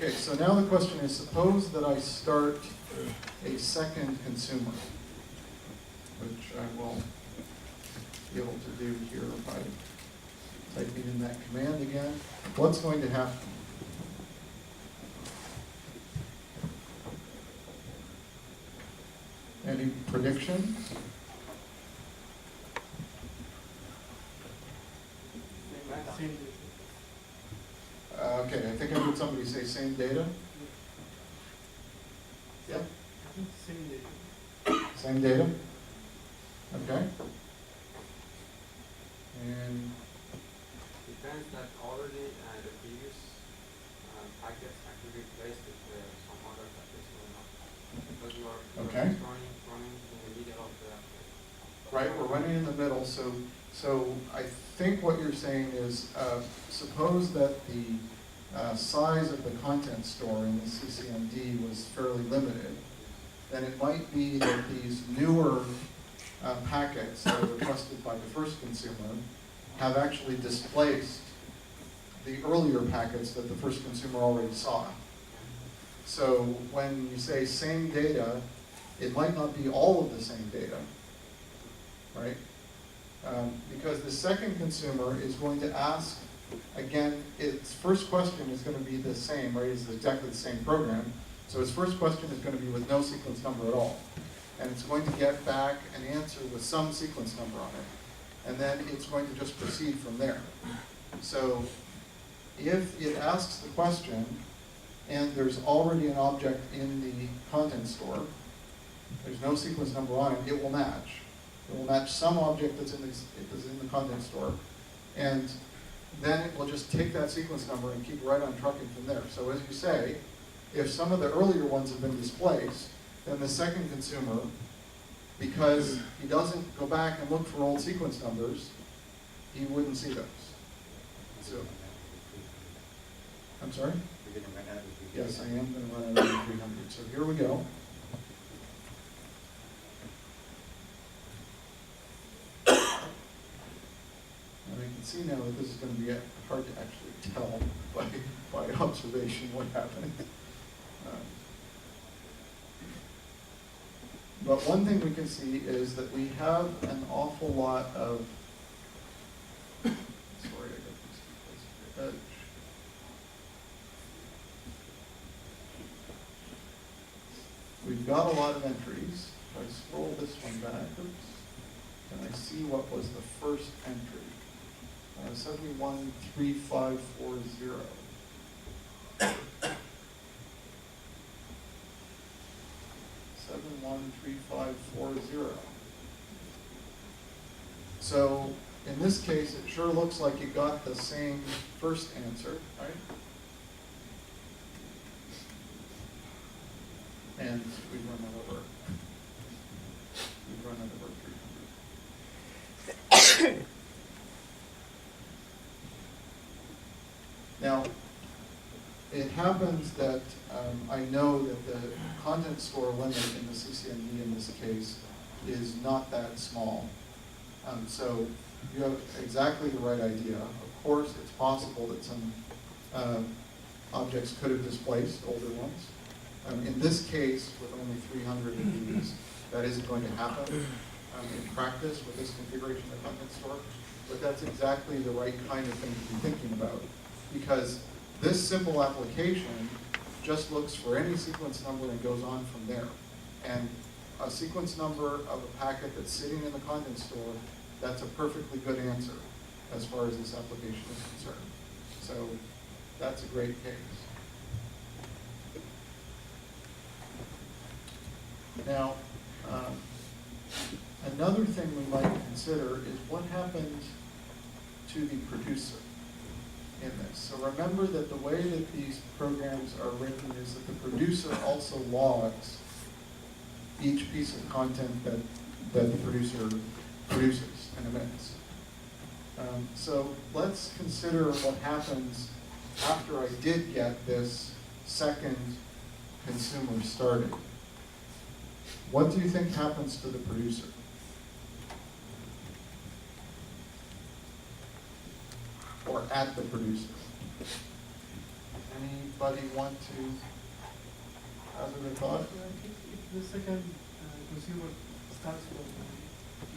Okay, so now the question is, suppose that I start a second consumer, which I will be able to do here by typing in that command again. What's going to happen? Any predictions? Same. Okay, I think I heard somebody say same data. Yep. I think same data. Same data? Okay. And Depends that already the previous packets actually replaced with some other packets or not. Because you are Okay. just running in the middle of the right, we're running in the middle, so I think what you're saying is, suppose that the size of the content store in the CCND was fairly limited, then it might be that these newer packets that are requested by the first consumer have actually displaced the earlier packets that the first consumer already saw. So when you say same data, it might not be all of the same data, right? Because the second consumer is going to ask, again, its first question is going to be the same, right? It's exactly the same program. So its first question is going to be with no sequence number at all. And it's going to get back an answer with some sequence number on it. And then it's going to just proceed from there. So if it asks the question, and there's already an object in the content store, there's no sequence number on it, it will match. It will match some object that's in the content store, and then it will just take that sequence number and keep right on trucking from there. So as you say, if some of the earlier ones have been displaced, then the second consumer, because he doesn't go back and look for old sequence numbers, he wouldn't see those. So, I'm sorry? We're going to run out of Yes, I am going to run out of 300. So here we go. And I can see now that this is going to be hard to actually tell by observation what happened. But one thing we can see is that we have an awful lot of, sorry, I got this too close to the edge. We've got a lot of entries. If I scroll this one backwards, and I see what was the first entry. 713540. So in this case, it sure looks like you got the same first answer, right? And we run that over. We run that over 300. Now, it happens that I know that the content store limit in the CCND in this case is not that small. So you have exactly the right idea. Of course, it's possible that some objects could have displaced older ones. In this case, with only 300 of these, that isn't going to happen in practice with this configuration of the content store. But that's exactly the right kind of thing to be thinking about, because this simple application just looks for any sequence number and goes on from there. And a sequence number of a packet that's sitting in the content store, that's a perfectly good answer as far as this application is concerned. So that's a great case. Now, another thing we might consider is what happens to the producer in this. So remember that the way that these programs are written is that the producer also logs each piece of content that the producer produces and emits. So let's consider what happens after I did get this second consumer started. What do you think happens to the producer? Or at the producer? Anybody want to hazard a thought? If the second consumer starts from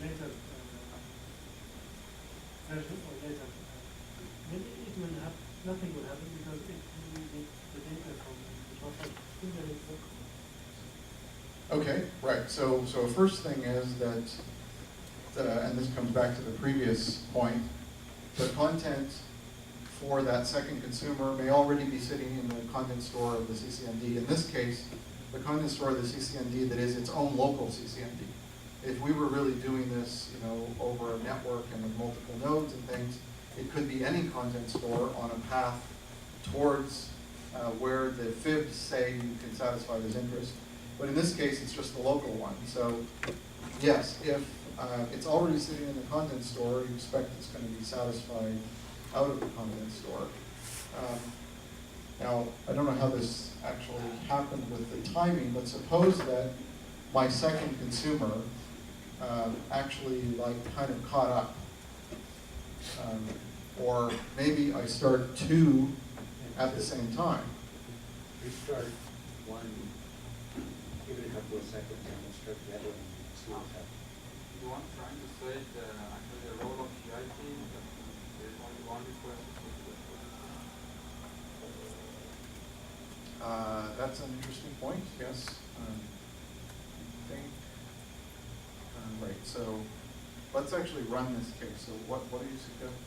later version or later, then it will have nothing will happen because it will get the data from the buffer in the network. Okay, right. So first thing is that, and this comes back to the previous point, the content for that second consumer may already be sitting in the content store of the CCND. In this case, the content store of the CCND that is its own local CCND. If we were really doing this, over a network and with multiple nodes and things, it could be any content store on a path towards where the fibs say you can satisfy this interest. But in this case, it's just the local one. So yes, if it's already sitting in the content store, you expect it's going to be satisfied out of the content store. Now, I don't know how this actually happened with the timing, but suppose that my second consumer actually kind of caught up. Or maybe I start two at the same time. Restart one, give it a couple of seconds, and we'll start the other one and see what's happening. You want trying to say actually the role of CIT, that there is only one request to the That's an interesting point, yes. Right, so let's actually run this case. So what do you suggest?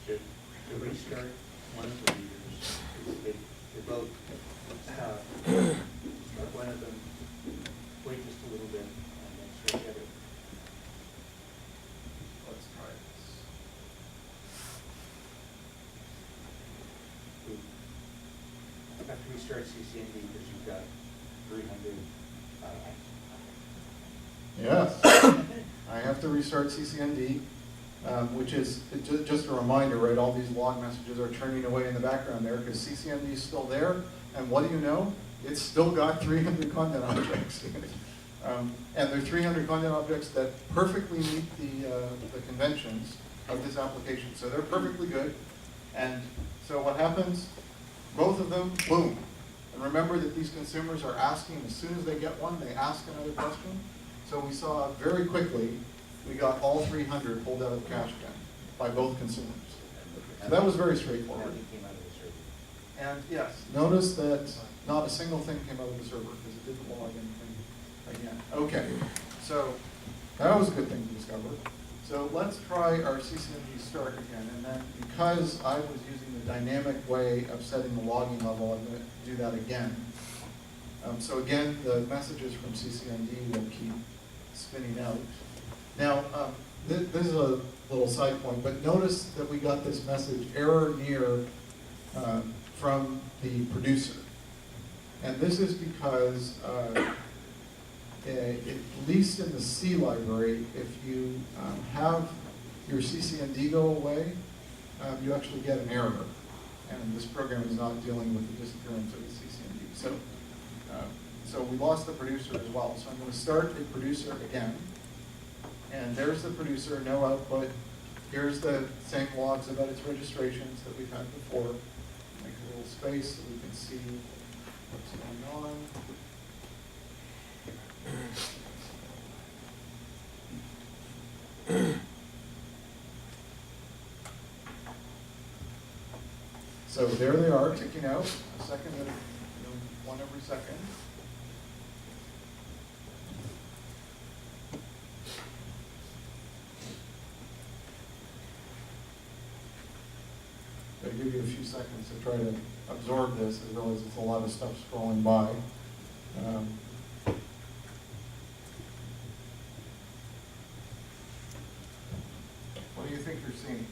To restart one of the readers, they both, start one of them, wait just a little bit, and then start the other. Let's try this. You have to restart CCND because you've got 300. Yes, I have to restart CCND, which is just a reminder, right? All these log messages are churning away in the background there because CCND is still there. And what do you know? It's still got 300 content objects. And they're 300 content objects that perfectly meet the conventions of this application. So they're perfectly good. And so what happens? Both of them, boom. And remember that these consumers are asking, as soon as they get one, they ask another question. So we saw very quickly, we got all 300 pulled out of the cache again by both consumers. So that was very straightforward. Nothing came out of the server. And yes, notice that not a single thing came out of the server because it didn't log anything again. Okay, so that was a good thing to discover. So let's try our CCND start again. And then because I was using the dynamic way of setting the logging level, I'm going to do that again. So again, the messages from CCND will keep spinning out. Now, this is a little side point, but notice that we got this message, error near, from the producer. And this is because, at least in the C library, if you have your CCND go away, you actually get an error. And this program is not dealing with the disappearance of the CCND. So we lost the producer as well. So I'm going to start the producer again. And there's the producer, no output. Here's the same logs about its registrations that we've had before. Make a little space so we can see what's going on. So there they are, ticking out, a second, one every second. I'll give you a few seconds to try to absorb this. I realize it's a lot of stuff scrolling by. What do you think you're seeing?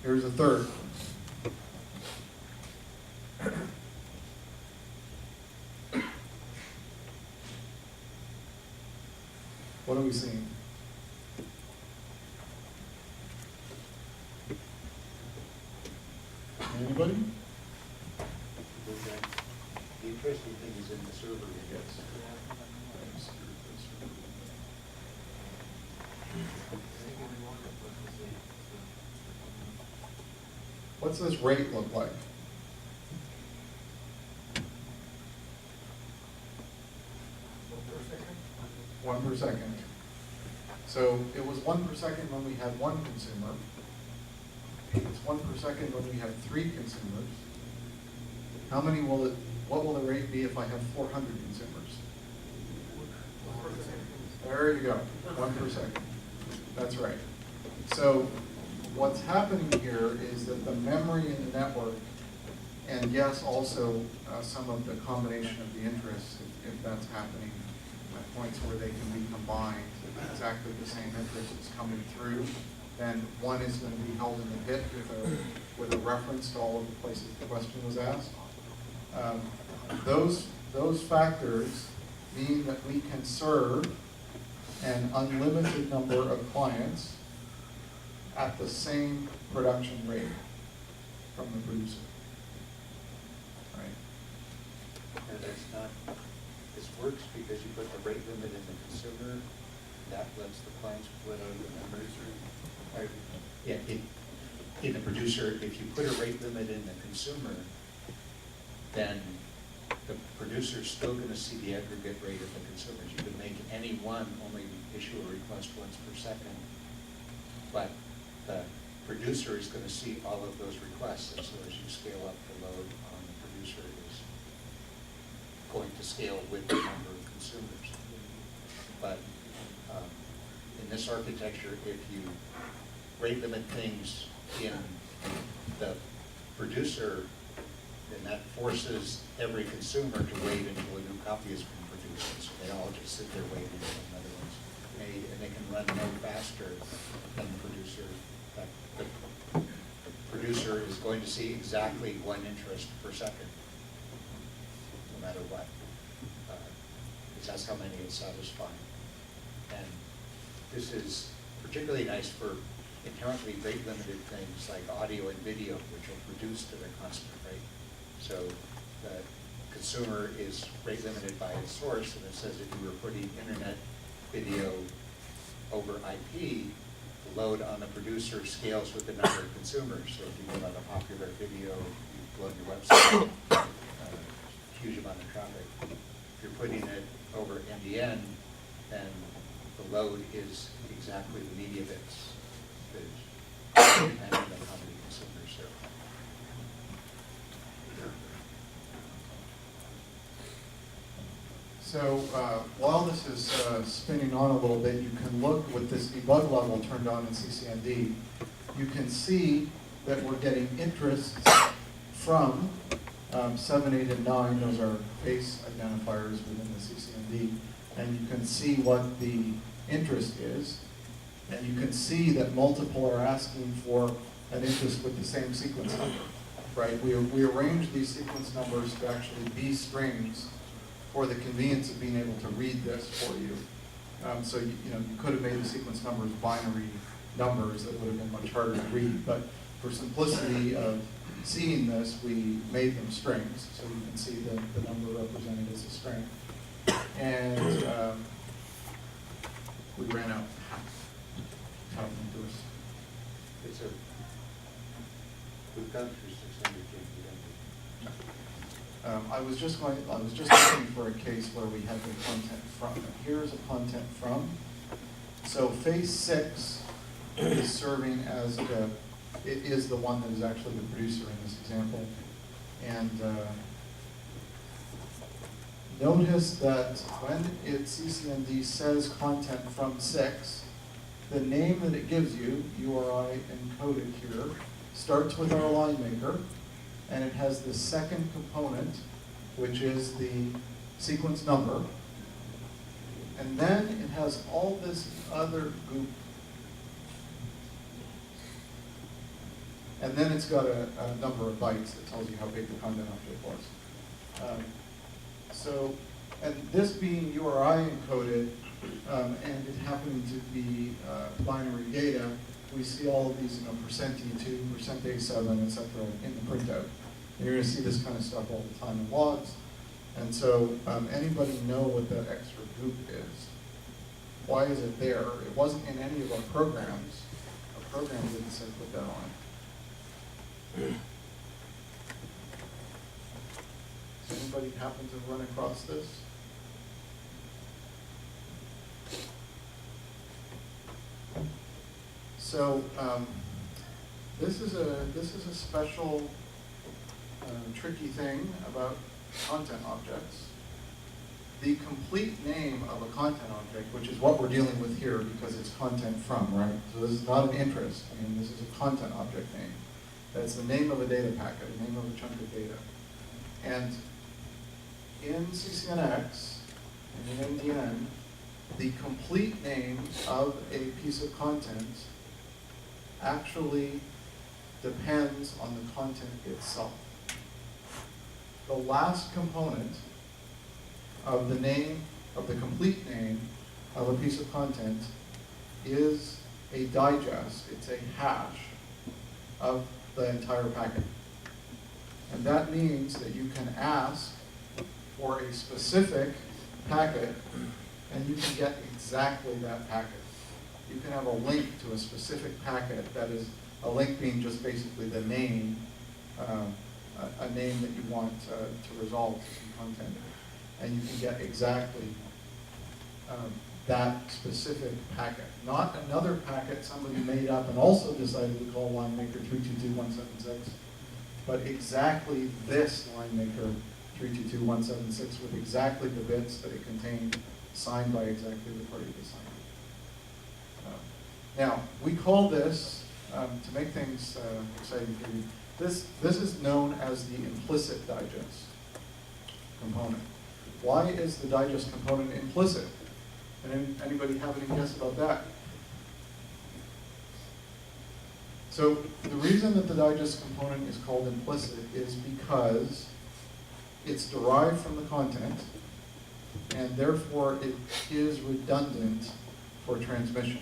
Here's a third. What are we seeing? Anybody? The interesting thing is in the server, Yes. What's this rate look like? One per second. So it was 1 per second when we had one consumer. It's 1 per second when we have 3 consumers. How many will it, what will the rate be if I have 400 consumers? There you go, 1 per second. That's right. So what's happening here is that the memory in the network, and yes, also some of the combination of the interests, if that's happening at points where they can be combined, if exactly the same interest is coming through, then one is going to be held in the pit with a reference to all of the places the question was asked. Those factors mean that we can serve an unlimited number of clients at the same production rate from the producer. Right? and that's not, this works because you put the rate limit in the consumer, that lets the clients split out the numbers. Right? Yeah, in the producer, if you put a rate limit in the consumer, then the producer's still gonna see the aggregate rate of the consumers. You can make any one only issue a request once per second, but the producer is gonna see all of those requests, and so as you scale up the load on the producer, it is going to scale with the number of consumers. But in this architecture, if you rate limit things in the producer, then that forces every consumer to wait until a new copy has been produced. So they all just sit there waiting until another one's made, and they can run no faster than the producer. The producer is going to see exactly one interest per second, no matter what, because that's how many it's satisfying. And this is particularly nice for inherently rate limited things like audio and video, which are produced at a constant rate. So the consumer is rate limited by its source, and it says if you were putting internet video over IP, the load on the producer scales with the number of consumers. So if you go on a popular video, you load your website, huge amount of traffic. If you're putting it over NDN, then the load is exactly the media bits. Depending on how many consumers there are. So while this is spinning on a little bit, you can look with this debug level turned on in CCND. You can see that we're getting interests from 7, 8, and 9. Those are face identifiers within the CCND. And you can see what the interest is. And you can see that multiple are asking for an interest with the same sequence number, right? We arrange these sequence numbers to actually be strings for the convenience of being able to read this for you. So you could have made the sequence numbers binary numbers that would have been much harder to read, but for simplicity of seeing this, we made them strings, so you can see the number represented as a string. And we ran out how to do this. It's a, we've gone through 600 gigs. I was just looking for a case where we had the content from. And here's a content from. So phase 6 is serving as it is the one that is actually the producer in this example. And notice that when CCND says content from 6, the name that it gives you, URI encoded here, starts with our line maker, and it has the second component, which is the sequence number. And then it has all this other goop. And then it's got a number of bytes that tells you how big the content object was. And this being URI encoded, and it happening to be binary data, we see all of these, percent %E2, percent %A7, et cetera, in the printout. And you're going to see this kind of stuff all the time in logs. And so anybody know what that extra goop is? Why is it there? It wasn't in any of our programs. Our program didn't say put that on. Does anybody happen to run across this? So this is a special tricky thing about content objects. The complete name of a content object, which is what we're dealing with here because it's content from, right? So this is not an interest. I mean, this is a content object name. That's the name of a data packet, the name of a chunk of data. And in CCNx and in NDN, the complete name of a piece of content actually depends on the content itself. The last component of the name, of the complete name of a piece of content is a digest, it's a hash of the entire packet. And that means that you can ask for a specific packet and you can get exactly that packet. You can have a link to a specific packet, that is a link being just basically the name, a name that you want to resolve to some content. And you can get exactly that specific packet. Not another packet somebody made up and also decided to call LineMaker 322.176, but exactly this LineMaker 322.176 with exactly the bits that it contained, signed by exactly the party that signed it. Now, we call this, to make things exciting for you, this is known as the implicit digest component. Why is the digest component implicit? And anybody have any guess about that? So the reason that the digest component is called implicit is because it's derived from the content, and therefore it is redundant for transmission.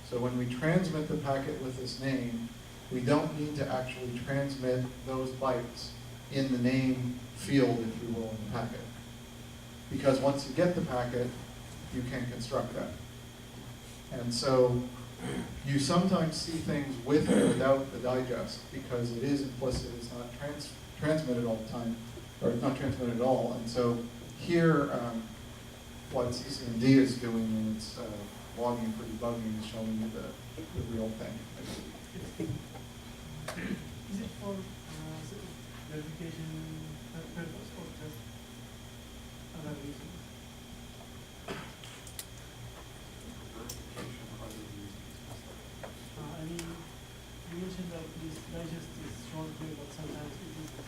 So when we transmit the packet with this name, we don't need to actually transmit those bytes in the name field, if you will, in the packet. Because once you get the packet, you can construct that. And so you sometimes see things with or without the digest because it is implicit, it's not transmitted all the time, or it's not transmitted at all. And so here, what CCND is doing in its logging for debugging is showing you the real thing. Is it for verification purpose or just other reasons? I mean, you mentioned that this digest is shown here, but sometimes it isn't.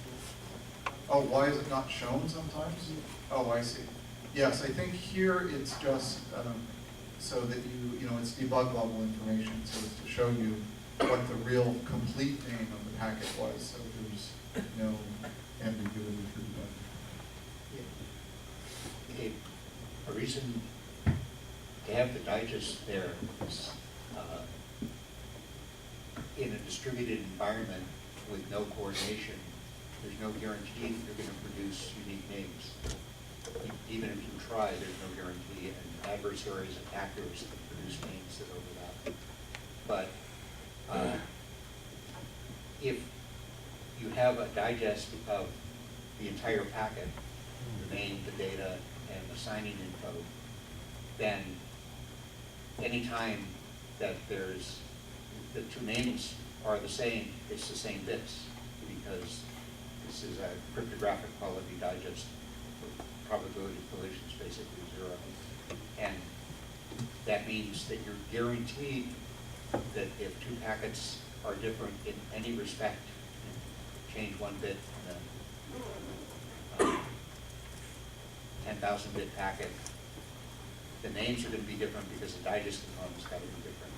Oh, why is it not shown sometimes? Oh, I see. Yes, I think here it's just so that it's debug level information, so it's to show you what the real complete name of the packet was, so there's no ambiguity for debugging. A reason to have the digest there is in a distributed environment with no coordination, there's no guarantee that you're going to produce unique names. Even if you try, there's no guarantee, and adversaries, attackers can produce names that overlap. But if you have a digest of the entire packet, the name, the data, and the signing info, then anytime that there's the two names are the same, it's the same bits, because this is a cryptographic quality digest. Probability of collision is basically 0. And that means that you're guaranteed that if two packets are different in any respect, change one bit in a 10,000 bit packet, the names are going to be different because the digest component's got to be different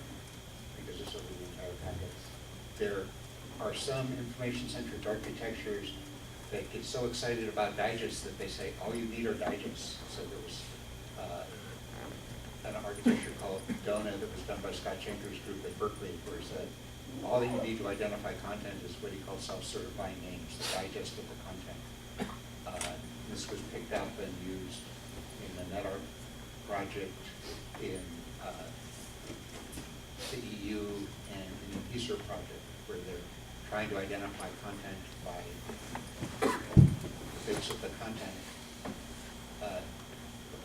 because it's over the entire packet. There are some information-centric architectures that get so excited about digests that they say all you need are digests. So there was an architecture called DONA that was done by Scott Schenker's group at Berkeley, where he said, all that you need to identify content is what he called self-certifying names, the digest of the content. This was picked up and used in the NetArt project, in the EU, and in the ESER project, where they're trying to identify content by the bits of the content. The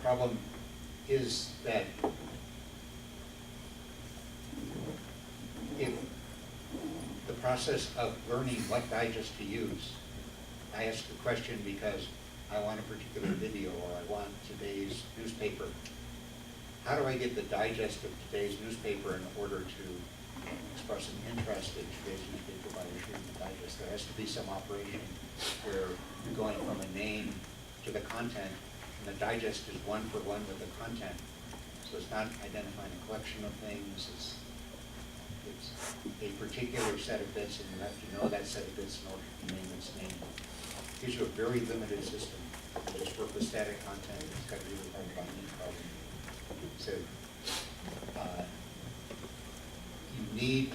problem is that if the process of learning what digest to use, I ask the question because I want a particular video or I want today's newspaper. How do I get the digest of today's newspaper in order to express an interest in today's newspaper by issuing the digest? There has to be some operation where you're going from a name to the content, and the digest is one for one with the content. So it's not identifying a collection of things, it's a particular set of bits, and you have to know that set of bits in order to name its name. It gives you a very limited system. You just work with static content, it's got really hard binding problem. So you need,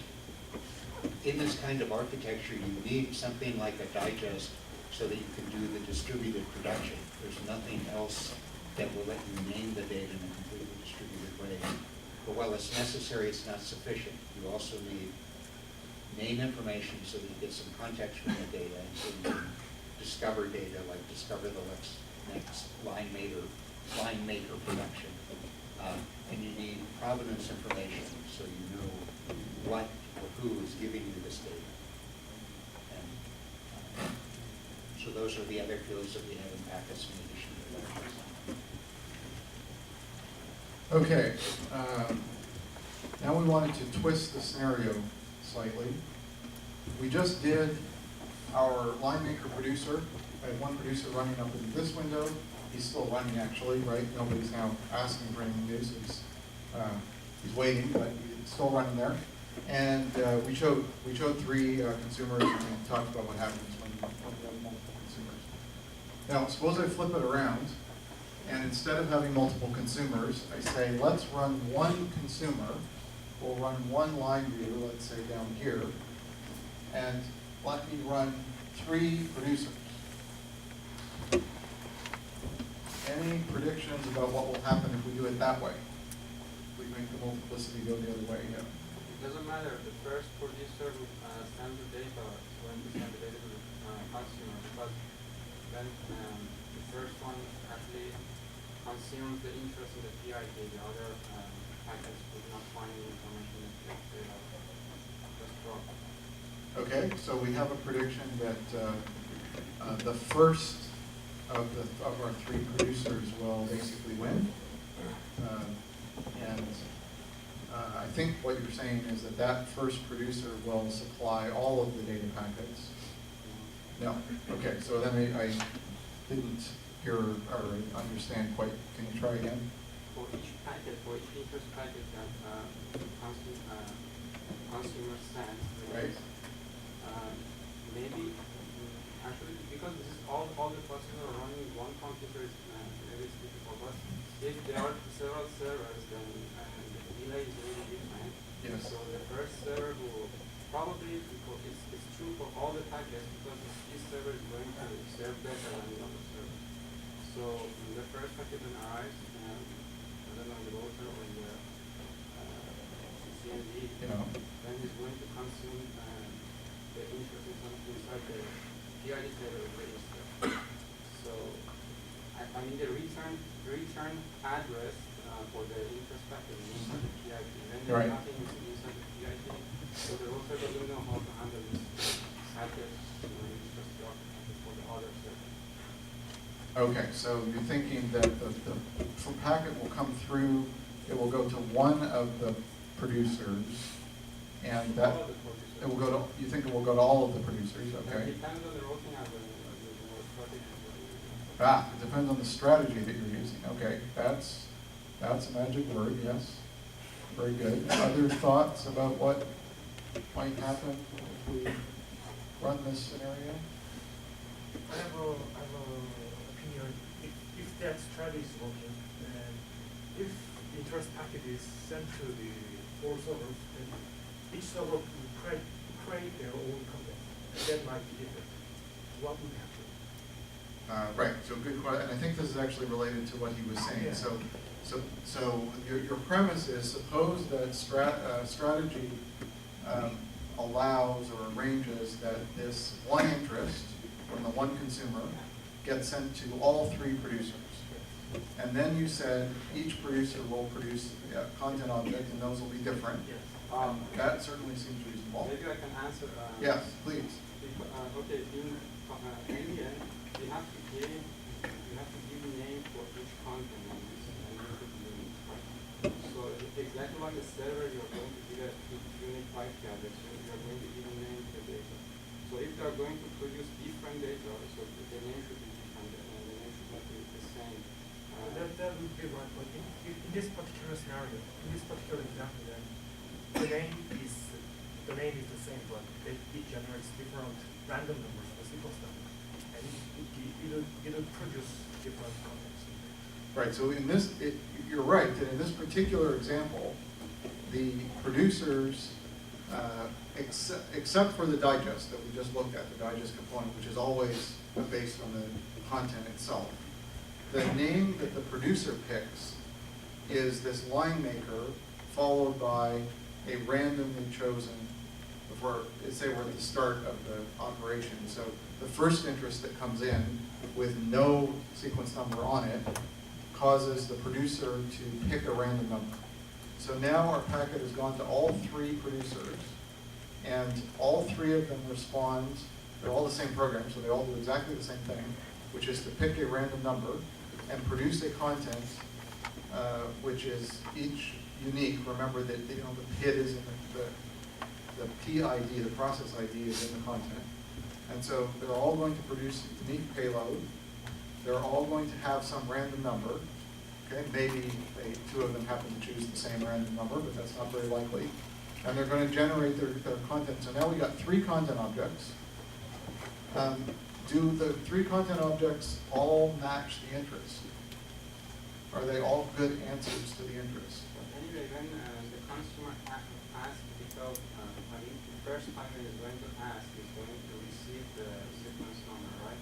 in this kind of architecture, you need something like a digest so that you can do the distributed production. There's nothing else that will let you name the data in a completely distributed way. But while it's necessary, it's not sufficient. You also need name information so that you get some context from the data, and so you can discover data, like discover the next line maker production. And you need provenance information so you know what or who is giving you this data. And so those are the other fields that we have in packets in addition to that. Okay, now we wanted to twist the scenario slightly. We just did our line maker producer. I had one producer running up in this window. He's still running actually, right? Nobody's now asking for anything new, so he's waiting, but he's still running there. And we showed three consumers and talked about what happens when you have multiple consumers. Now, suppose I flip it around, and instead of having multiple consumers, I say, let's run one consumer. We'll run one line view, let's say down here, and let me run 3 producers. Any predictions about what will happen if we do it that way? If we make the multiplicity go the other way, yeah. It doesn't matter. The first producer sends the data when we send the data to the consumer, because then the first one actually consumes the interest in the PID. The other packets would not find the information in the data. Just drop. Okay, so we have a prediction that the first of our 3 producers will basically win. And I think what you're saying is that that first producer will supply all of the data packets. No. Okay, so then I didn't hear or understand quite. Can you try again? For each packet, for each interest packet that consumer sends, Right. Maybe actually, because this is all the processes are running one computer, maybe it's difficult. But if there are several servers, then the delay is really different. Yes. So the first server will probably, because it's true for all the packets, because this server is going to serve better than the other server. So when the first packet then arrives, I don't know, the router or the CCNd, then it's going to consume the interest inside the PID table register. So I need a return address for the interest packet inside the PID. Then there's Right. nothing inside the PID, so the router doesn't know how to handle this packet interest block for the other server. Okay, so you're thinking that the packet will come through, it will go to one of the producers, and that All of the producers. it will go to, you think it will go to all of the producers, okay? It depends on the routing algorithm, the strategy. It depends on the strategy that you're using, okay? That's a magic word, yes. Very good. Other thoughts about what might happen if we run this scenario? I have a opinion. If that strategy is working, and if interest packet is sent to the 4 servers, and each server will create their own content. That might be different. What would happen? Right, so good question, and I think this is actually related to what he was saying. Yeah. So your premise is, suppose that strategy allows or arranges that this one interest from the one consumer gets sent to all 3 producers. And then you said each producer will produce a content object, and those will be different. Yes. That certainly seems reasonable. Maybe I can answer. Yes, please. Okay, in NDN, you have to give a name for each content on this, and it should be unique, right? So exactly like the server, you're going to give a unique pipe address, you're going to give a name to the data. So if they are going to produce different data, so the name should be different, and the name should not be the same. That would be right, but in this particular scenario, in this particular example, then the name is the same, but it generates different random numbers for SQL stuff, and it'll produce different contents. Right, so in this, you're right, that in this particular example, the producers, except for the digest that we just looked at, the digest component, which is always based on the content itself, the name that the producer picks is this line maker followed by a randomly chosen, before, say we're at the start of the operation. So the first interest that comes in with no sequence number on it causes the producer to pick a random number. So now our packet has gone to all 3 producers, and all 3 of them respond. They're all the same program, so they all do exactly the same thing, which is to pick a random number and produce a content which is each unique. Remember that the PID is in the PID, the process ID is in the content. And so they're all going to produce a unique payload. They're all going to have some random number. Okay, maybe 2 of them happen to choose the same random number, but that's not very likely. And they're going to generate their content. So now we got 3 content objects. Do the 3 content objects all match the interest? Are they all good answers to the interest? Anyway, when the consumer asks, because the first time it is going to ask is going to receive the sequence number, right?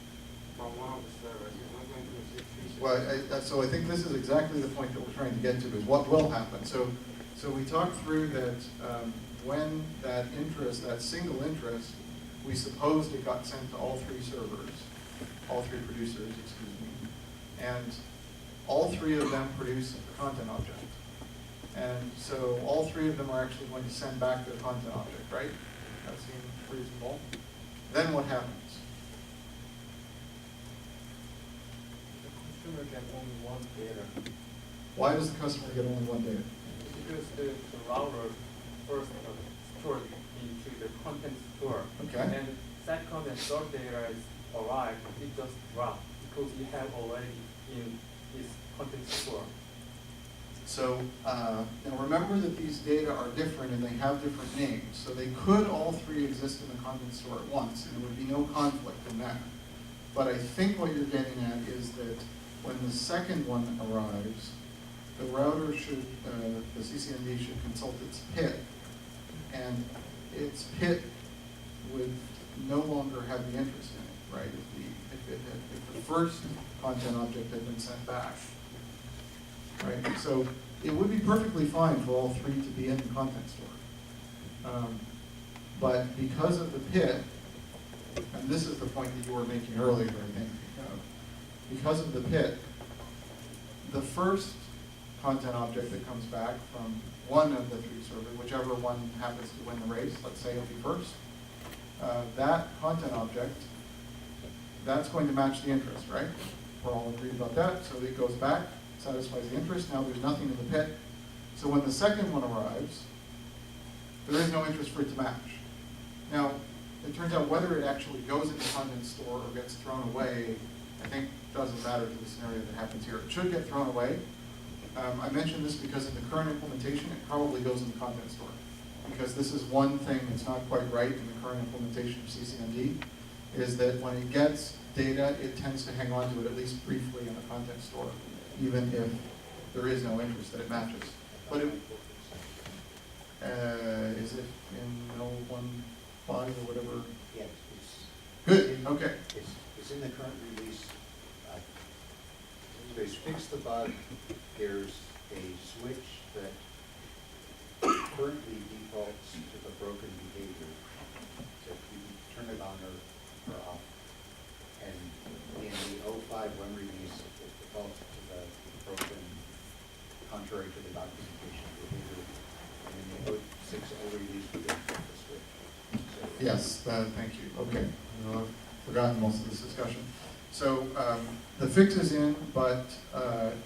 From one of the servers, it's not going to receive 3 sequences. Well, so I think this is exactly the point that we're trying to get to, is what will happen. So we talked through that when that interest, that single interest, we supposed it got sent to all 3 servers, all 3 producers, excuse me, and all 3 of them produce a content object. And so all 3 of them are actually going to send back their content object, right? That seems reasonable. Then what happens? The consumer gets only one data. Why does the customer get only one data? Because the router first stored into the content store. Okay. And second and third data is arrived, it just dropped because you have already in this content store. So now remember that these data are different and they have different names. So they could all 3 exist in the content store at once, and there would be no conflict in that. But I think what you're getting at is that when the second one arrives, the router should, the CCND should consult its PIT, and its PIT would no longer have the interest in it, right? If the first content object had been sent back, right? So it would be perfectly fine for all 3 to be in the content store. But because of the PIT, and this is the point that you were making earlier, I think, because of the PIT, the first content object that comes back from one of the 3 servers, whichever one happens to win the race, let's say it'll be first, that content object, that's going to match the interest, right? We're all agreed about that, so it goes back, satisfies the interest, now there's nothing in the PIT. So when the second one arrives, there is no interest for it to match. Now, it turns out whether it actually goes in the content store or gets thrown away, I think doesn't matter to the scenario that happens here. It should get thrown away. I mentioned this because in the current implementation, it probably goes in the content store. Because this is one thing that's not quite right in the current implementation of CCND, is that when it gets data, it tends to hang on to it at least briefly in the content store, even if there is no interest, that it matches. But it, is it in 015 or whatever? Yeah, it's. Good, okay. It's in the current release. There's fix the bug. There's a switch that currently defaults to the broken behavior. So if you turn it on or off. And in the 05 one release, it defaults to the broken, contrary to the documentation behavior. And in the 06 release, we did flip the switch. So, Yes, thank you. Okay, I've forgotten most of this discussion. So the fix is in, but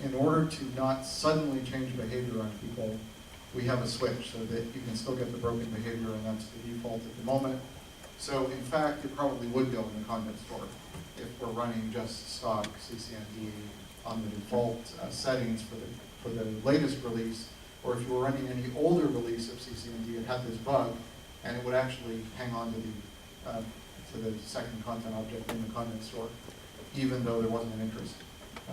in order to not suddenly change behavior on people, we have a switch so that you can still get the broken behavior, and that's the default at the moment. So in fact, it probably would go in the content store if we're running just stock CCND on the default settings for the latest release, or if you were running any older release of CCND, it had this bug, and it would actually hang on to the second content object in the content store, even though there wasn't an interest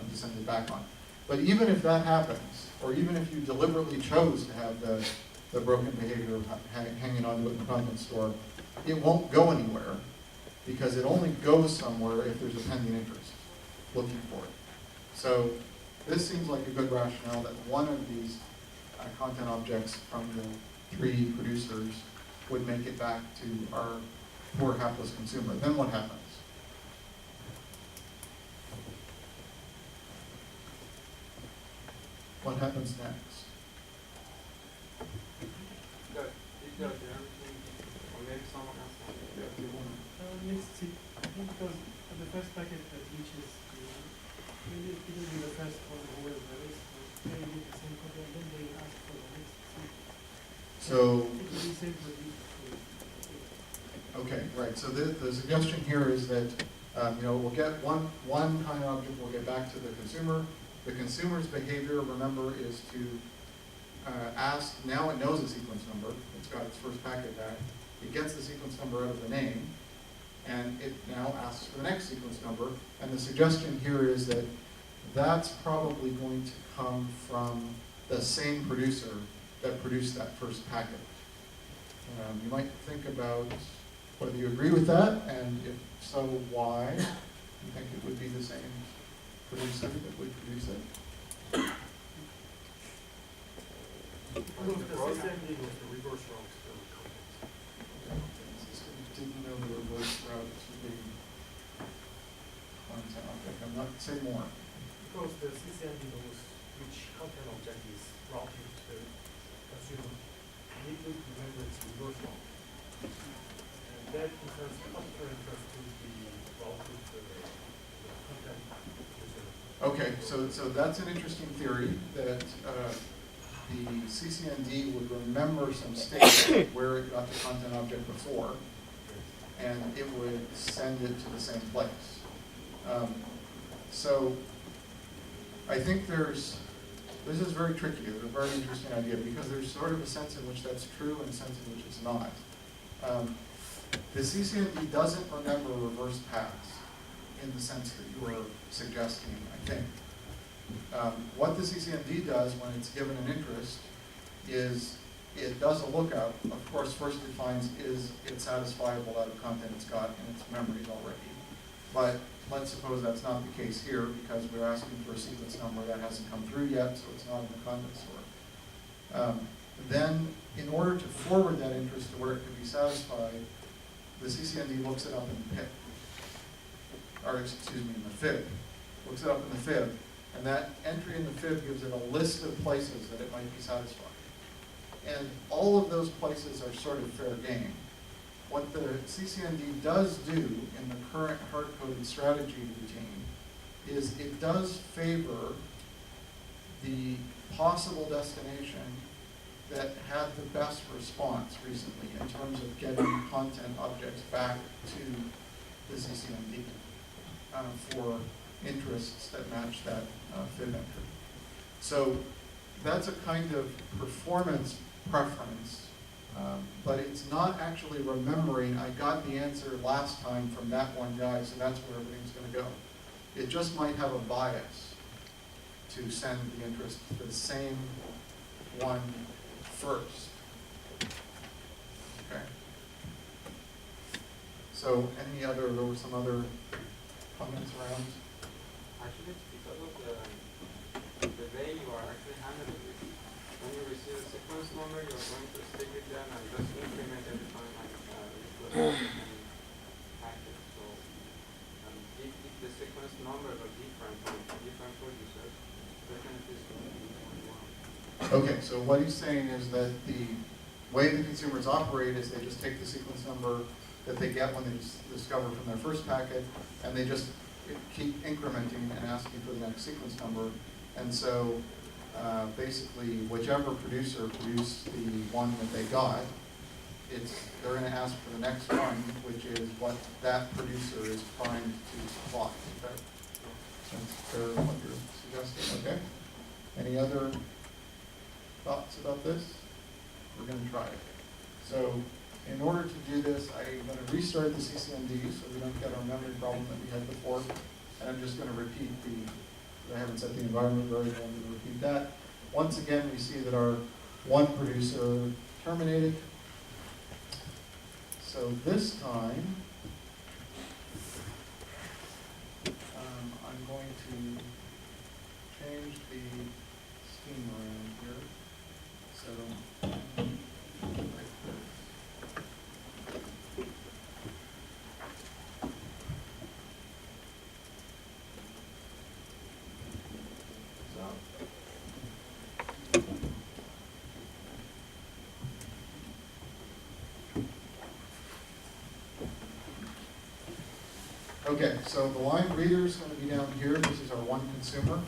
to send it back on. But even if that happens, or even if you deliberately chose to have the broken behavior hanging onto it in the content store, it won't go anywhere, because it only goes somewhere if there's a pending interest looking for it. So this seems like a good rationale that one of these content objects from the 3 producers would make it back to our poor hapless consumer. Then what happens? What happens next? Or maybe someone else. Yes, see, I think because the first packet that reaches, maybe it will be the first one who will release, they do the same copy, and then they ask for the next. So, It will be same for each. okay, right. So the suggestion here is that we'll get one kind of object, we'll get back to the consumer. The consumer's behavior, remember, is to ask. Now it knows the sequence number. It's got its first packet back. It gets the sequence number out of the name, and it now asks for the next sequence number. And the suggestion here is that that's probably going to come from the same producer that produced that first packet. You might think about whether you agree with that, and if so, why you think it would be the same producer that would produce it. Look, the CCND was the reverse route content. Didn't know the reverse route to the content object. I'm not say more. Because the CCND knows which content object is routed to the consumer. You need to remember its reverse route. And that interest, particular interest will be routed to the content consumer. Okay, so that's an interesting theory that the CCND would remember some state where it got the content object before, and it would send it to the same place. So I think this is very tricky. It's a very interesting idea because there's sort of a sense in which that's true and a sense in which it's not. The CCND doesn't remember reverse paths in the sense that you were suggesting, I think. What the CCND does when it's given an interest is it does a lookup. Of course, first it finds is it satisfiable out of content it's got in its memories already. But let's suppose that's not the case here because we're asking for a sequence number that hasn't come through yet, so it's not in the content store. Then, in order to forward that interest to where it can be satisfied, the CCND looks it up in the PIP, or excuse me, in the fib. Looks it up in the fib, and that entry in the fib gives it a list of places that it might be satisfied. And all of those places are sort of fair game. What the CCND does do in the current hard-coded strategy routine is it does favor the possible destination that had the best response recently in terms of getting content objects back to the CCND for interests that match that fib entry. So that's a kind of performance preference, but it's not actually remembering, I got the answer last time from that one guy, so that's where everything's going to go. It just might have a bias to send the interest to the same one first. Okay. So there were some other comments around? Actually, it's because of the way you are actually handling it. When you receive a sequence number, you are going to stick with them and just increment every time request and packet. So if the sequence numbers are different from different producers, definitely it's going to be one. Okay, so what he's saying is that the way the consumers operate is they just take the sequence number that they get when they discover from their first packet, and they just keep incrementing and asking for the next sequence number. And so basically, whichever producer produced the one that they got, they're going to ask for the next one, which is what that producer is primed to supply. Okay? That's fair what you're suggesting. Okay. Any other thoughts about this? We're going to try it. So in order to do this, I'm going to restart the CCND so we don't get our memory problem that we had before. And I'm just going to repeat I haven't set the environment variable, I'm going to repeat that. Once again, we see that our one producer terminated. So this time, I'm going to change the scheme around here. So, like this. Okay, so the line reader is going to be down here. This is our one consumer.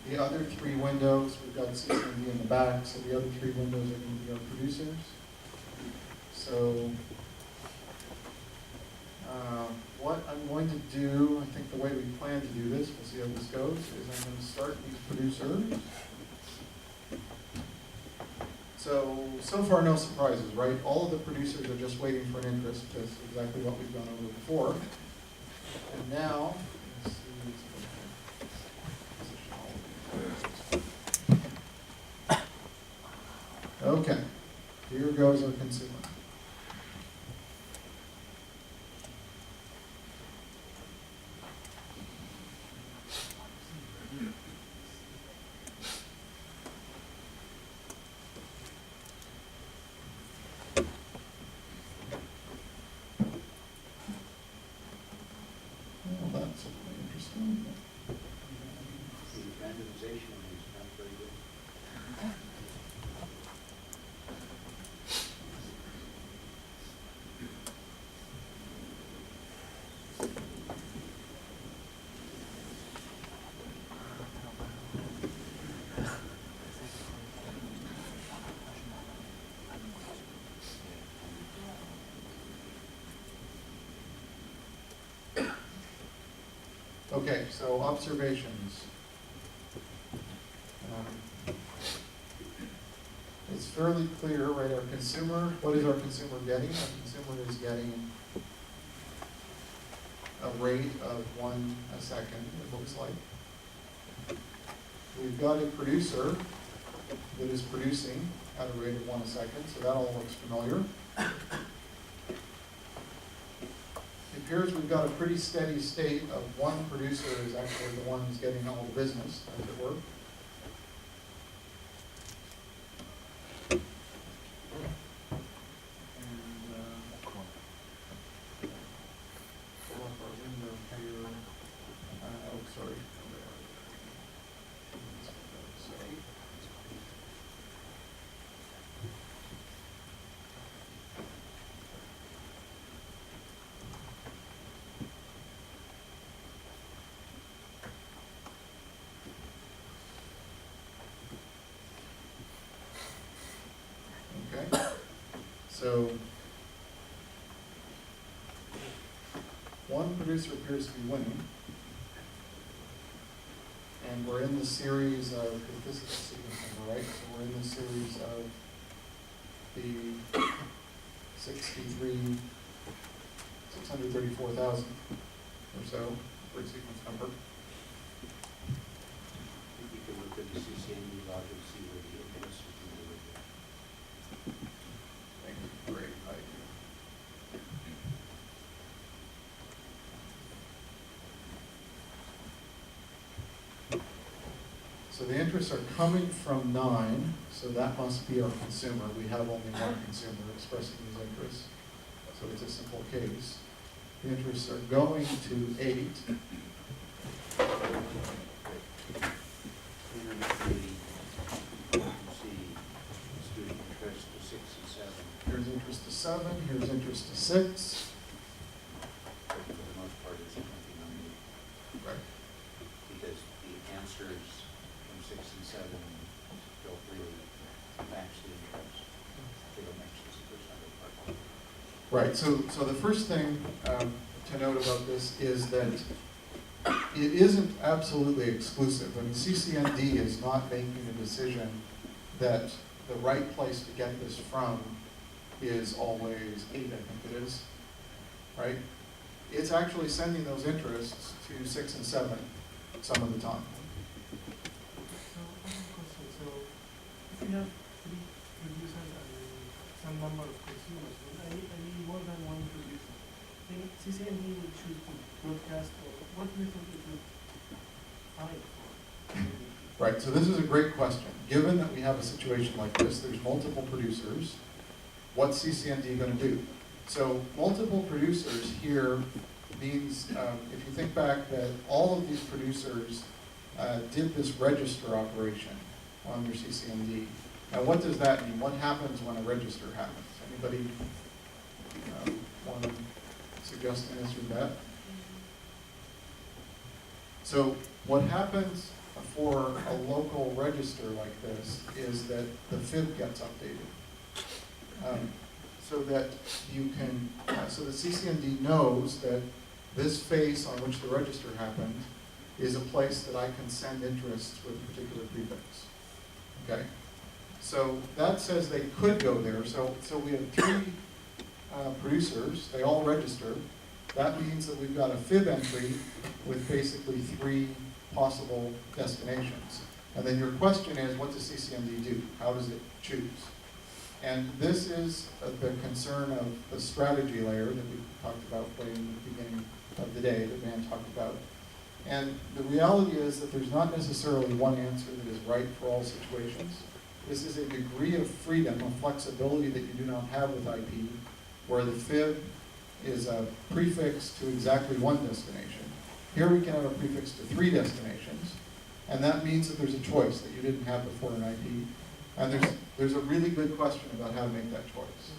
The other three windows, we've got CCND in the back, so the other three windows are going to be our producers. So what I'm going to do, I think the way we plan to do this, we'll see how this goes, is I'm going to start these producers. So far no surprises, right? All of the producers are just waiting for an interest. That's exactly what we've gone over before. And now, let's see. Okay, here goes our consumer. Well, that's certainly interesting. The randomization is not very good. Okay, so observations. It's fairly clear, right? Our consumer, what is our consumer getting? Our consumer is getting a rate of 1 a second, it looks like. We've got a producer that is producing at a rate of 1 a second, so that all looks familiar. It appears we've got a pretty steady state of one producer is actually the one who's getting all the business, as it were. Pull up our window here. Oh, sorry. Okay, so one producer appears to be winning, and we're in the series of, if this is the sequence number, right? So we're in the series of the 634,000 or so for a sequence number. You can look at to see where the interest is delivered. Thank you. Great idea. So the interests are coming from 9, so that must be our consumer. We have only one consumer expressing these interests, so it's a simple case. The interests are going to 8. 380, you can see student interest to 6 and 7. Here's interest to 7, here's interest to 6. But for the most part, it's 2090. Right. Because the answers from 6 and 7 don't really match the interest. They don't match the percent of part. Right, so the first thing to note about this is that it isn't absolutely exclusive. I mean, CCND is not making a decision that the right place to get this from is always 8, I think it is, right? It's actually sending those interests to 6 and 7 some of the time. So, one question. So, if you have 3 producers and some number of consumers, I need more than one producer. Then CCND will choose to broadcast, or what method it would find for? Right, so this is a great question. Given that we have a situation like this, there's multiple producers, what's CCND going to do? So multiple producers here means, if you think back, that all of these producers did this register operation on your CCND. Now what does that mean? What happens when a register happens? Anybody want to suggest an answer to that? So what happens for a local register like this is that the fib gets updated. So that you can, so the CCND knows that this face on which the register happened is a place that I can send interests with a particular prefix. Okay? So that says they could go there. So we have 3 producers, they all register. That means that we've got a fib entry with basically 3 possible destinations. And then your question is, what does CCND do? How does it choose? And this is the concern of the strategy layer that we talked about way in the beginning of the day, that Van talked about. And the reality is that there's not necessarily one answer that is right for all situations. This is a degree of freedom, of flexibility that you do not have with IP, where the fib is a prefix to exactly one destination. Here we can have a prefix to 3 destinations, and that means that there's a choice that you didn't have before in IP. And there's a really good question about how to make that choice.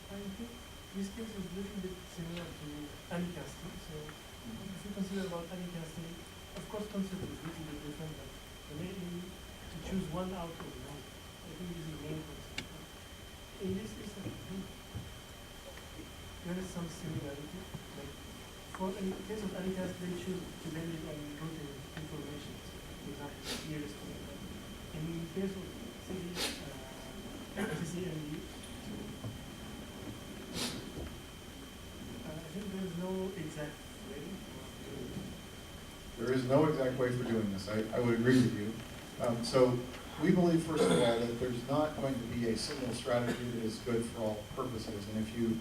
I think this case is a little bit similar to unicasting. So if you consider about unicasting, of course concept is a little bit different, but the main to choose one out of one. I think this is the main concept. In this case, I think there is some similarity. Like for in the case of unicast, they choose depending on routing information. So, for example, nearest to it. In the case of CCND, I think there's no exact way to do it. There is no exact way for doing this. I would agree with you. So we believe, first of all, that there's not going to be a single strategy that is good for all purposes. And if you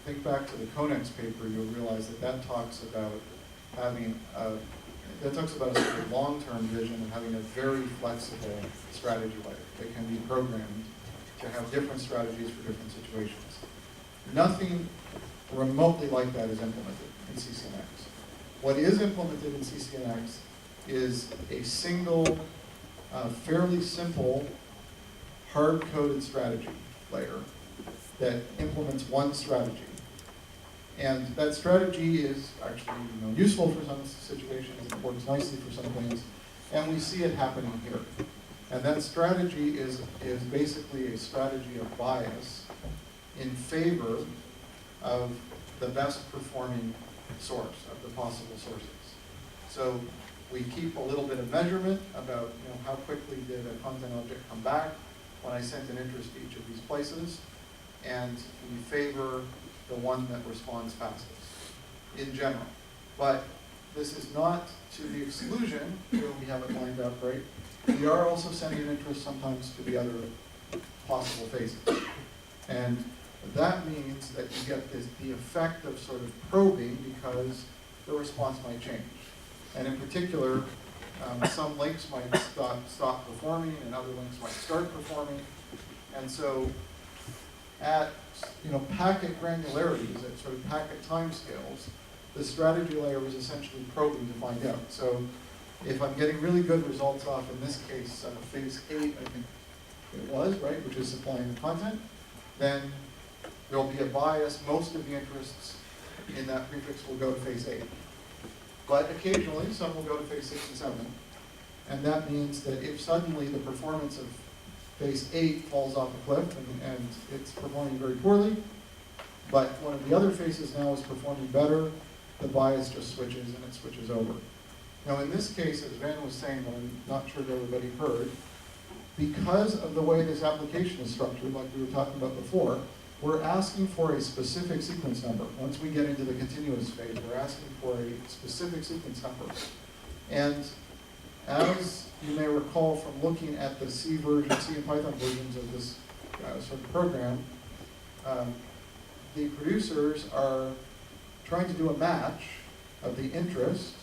think back to the CCNx paper, you'll realize that that talks about having a sort of long-term vision of having a very flexible strategy layer that can be programmed to have different strategies for different situations. Nothing remotely like that is implemented in CCNx. What is implemented in CCNx is a single, fairly simple, hard-coded strategy layer that implements one strategy. And that strategy is actually useful for some situations, it works nicely for some things, and we see it happening here. And that strategy is basically a strategy of bias in favor of the best performing source of the possible sources. So we keep a little bit of measurement about how quickly did a content object come back when I sent an interest to each of these places, and we favor the one that responds fastest in general. But this is not to the exclusion, here we have it lined up, right, we are also sending an interest sometimes to the other possible phases. And that means that you get the effect of sort of probing because the response might change. And in particular, some links might stop performing and other links might start performing. And so at packet granularities, at sort of packet timescales, the strategy layer is essentially probing to find out. So if I'm getting really good results off, in this case, phase 8, I think it was, right, which is supplying the content, then there'll be a bias. Most of the interests in that prefix will go to phase 8. But occasionally, some will go to phase 6 and 7. And that means that if suddenly the performance of phase 8 falls off a cliff and it's performing very poorly, but one of the other phases now is performing better, the bias just switches and it switches over. Now in this case, as Van was saying, but I'm not sure if everybody heard, because of the way this application is structured, like we were talking about before, we're asking for a specific sequence number. Once we get into the continuous phase, we're asking for a specific sequence number. And as you may recall from looking at the C and Python versions of this sort of program, the producers are trying to do a match of the interest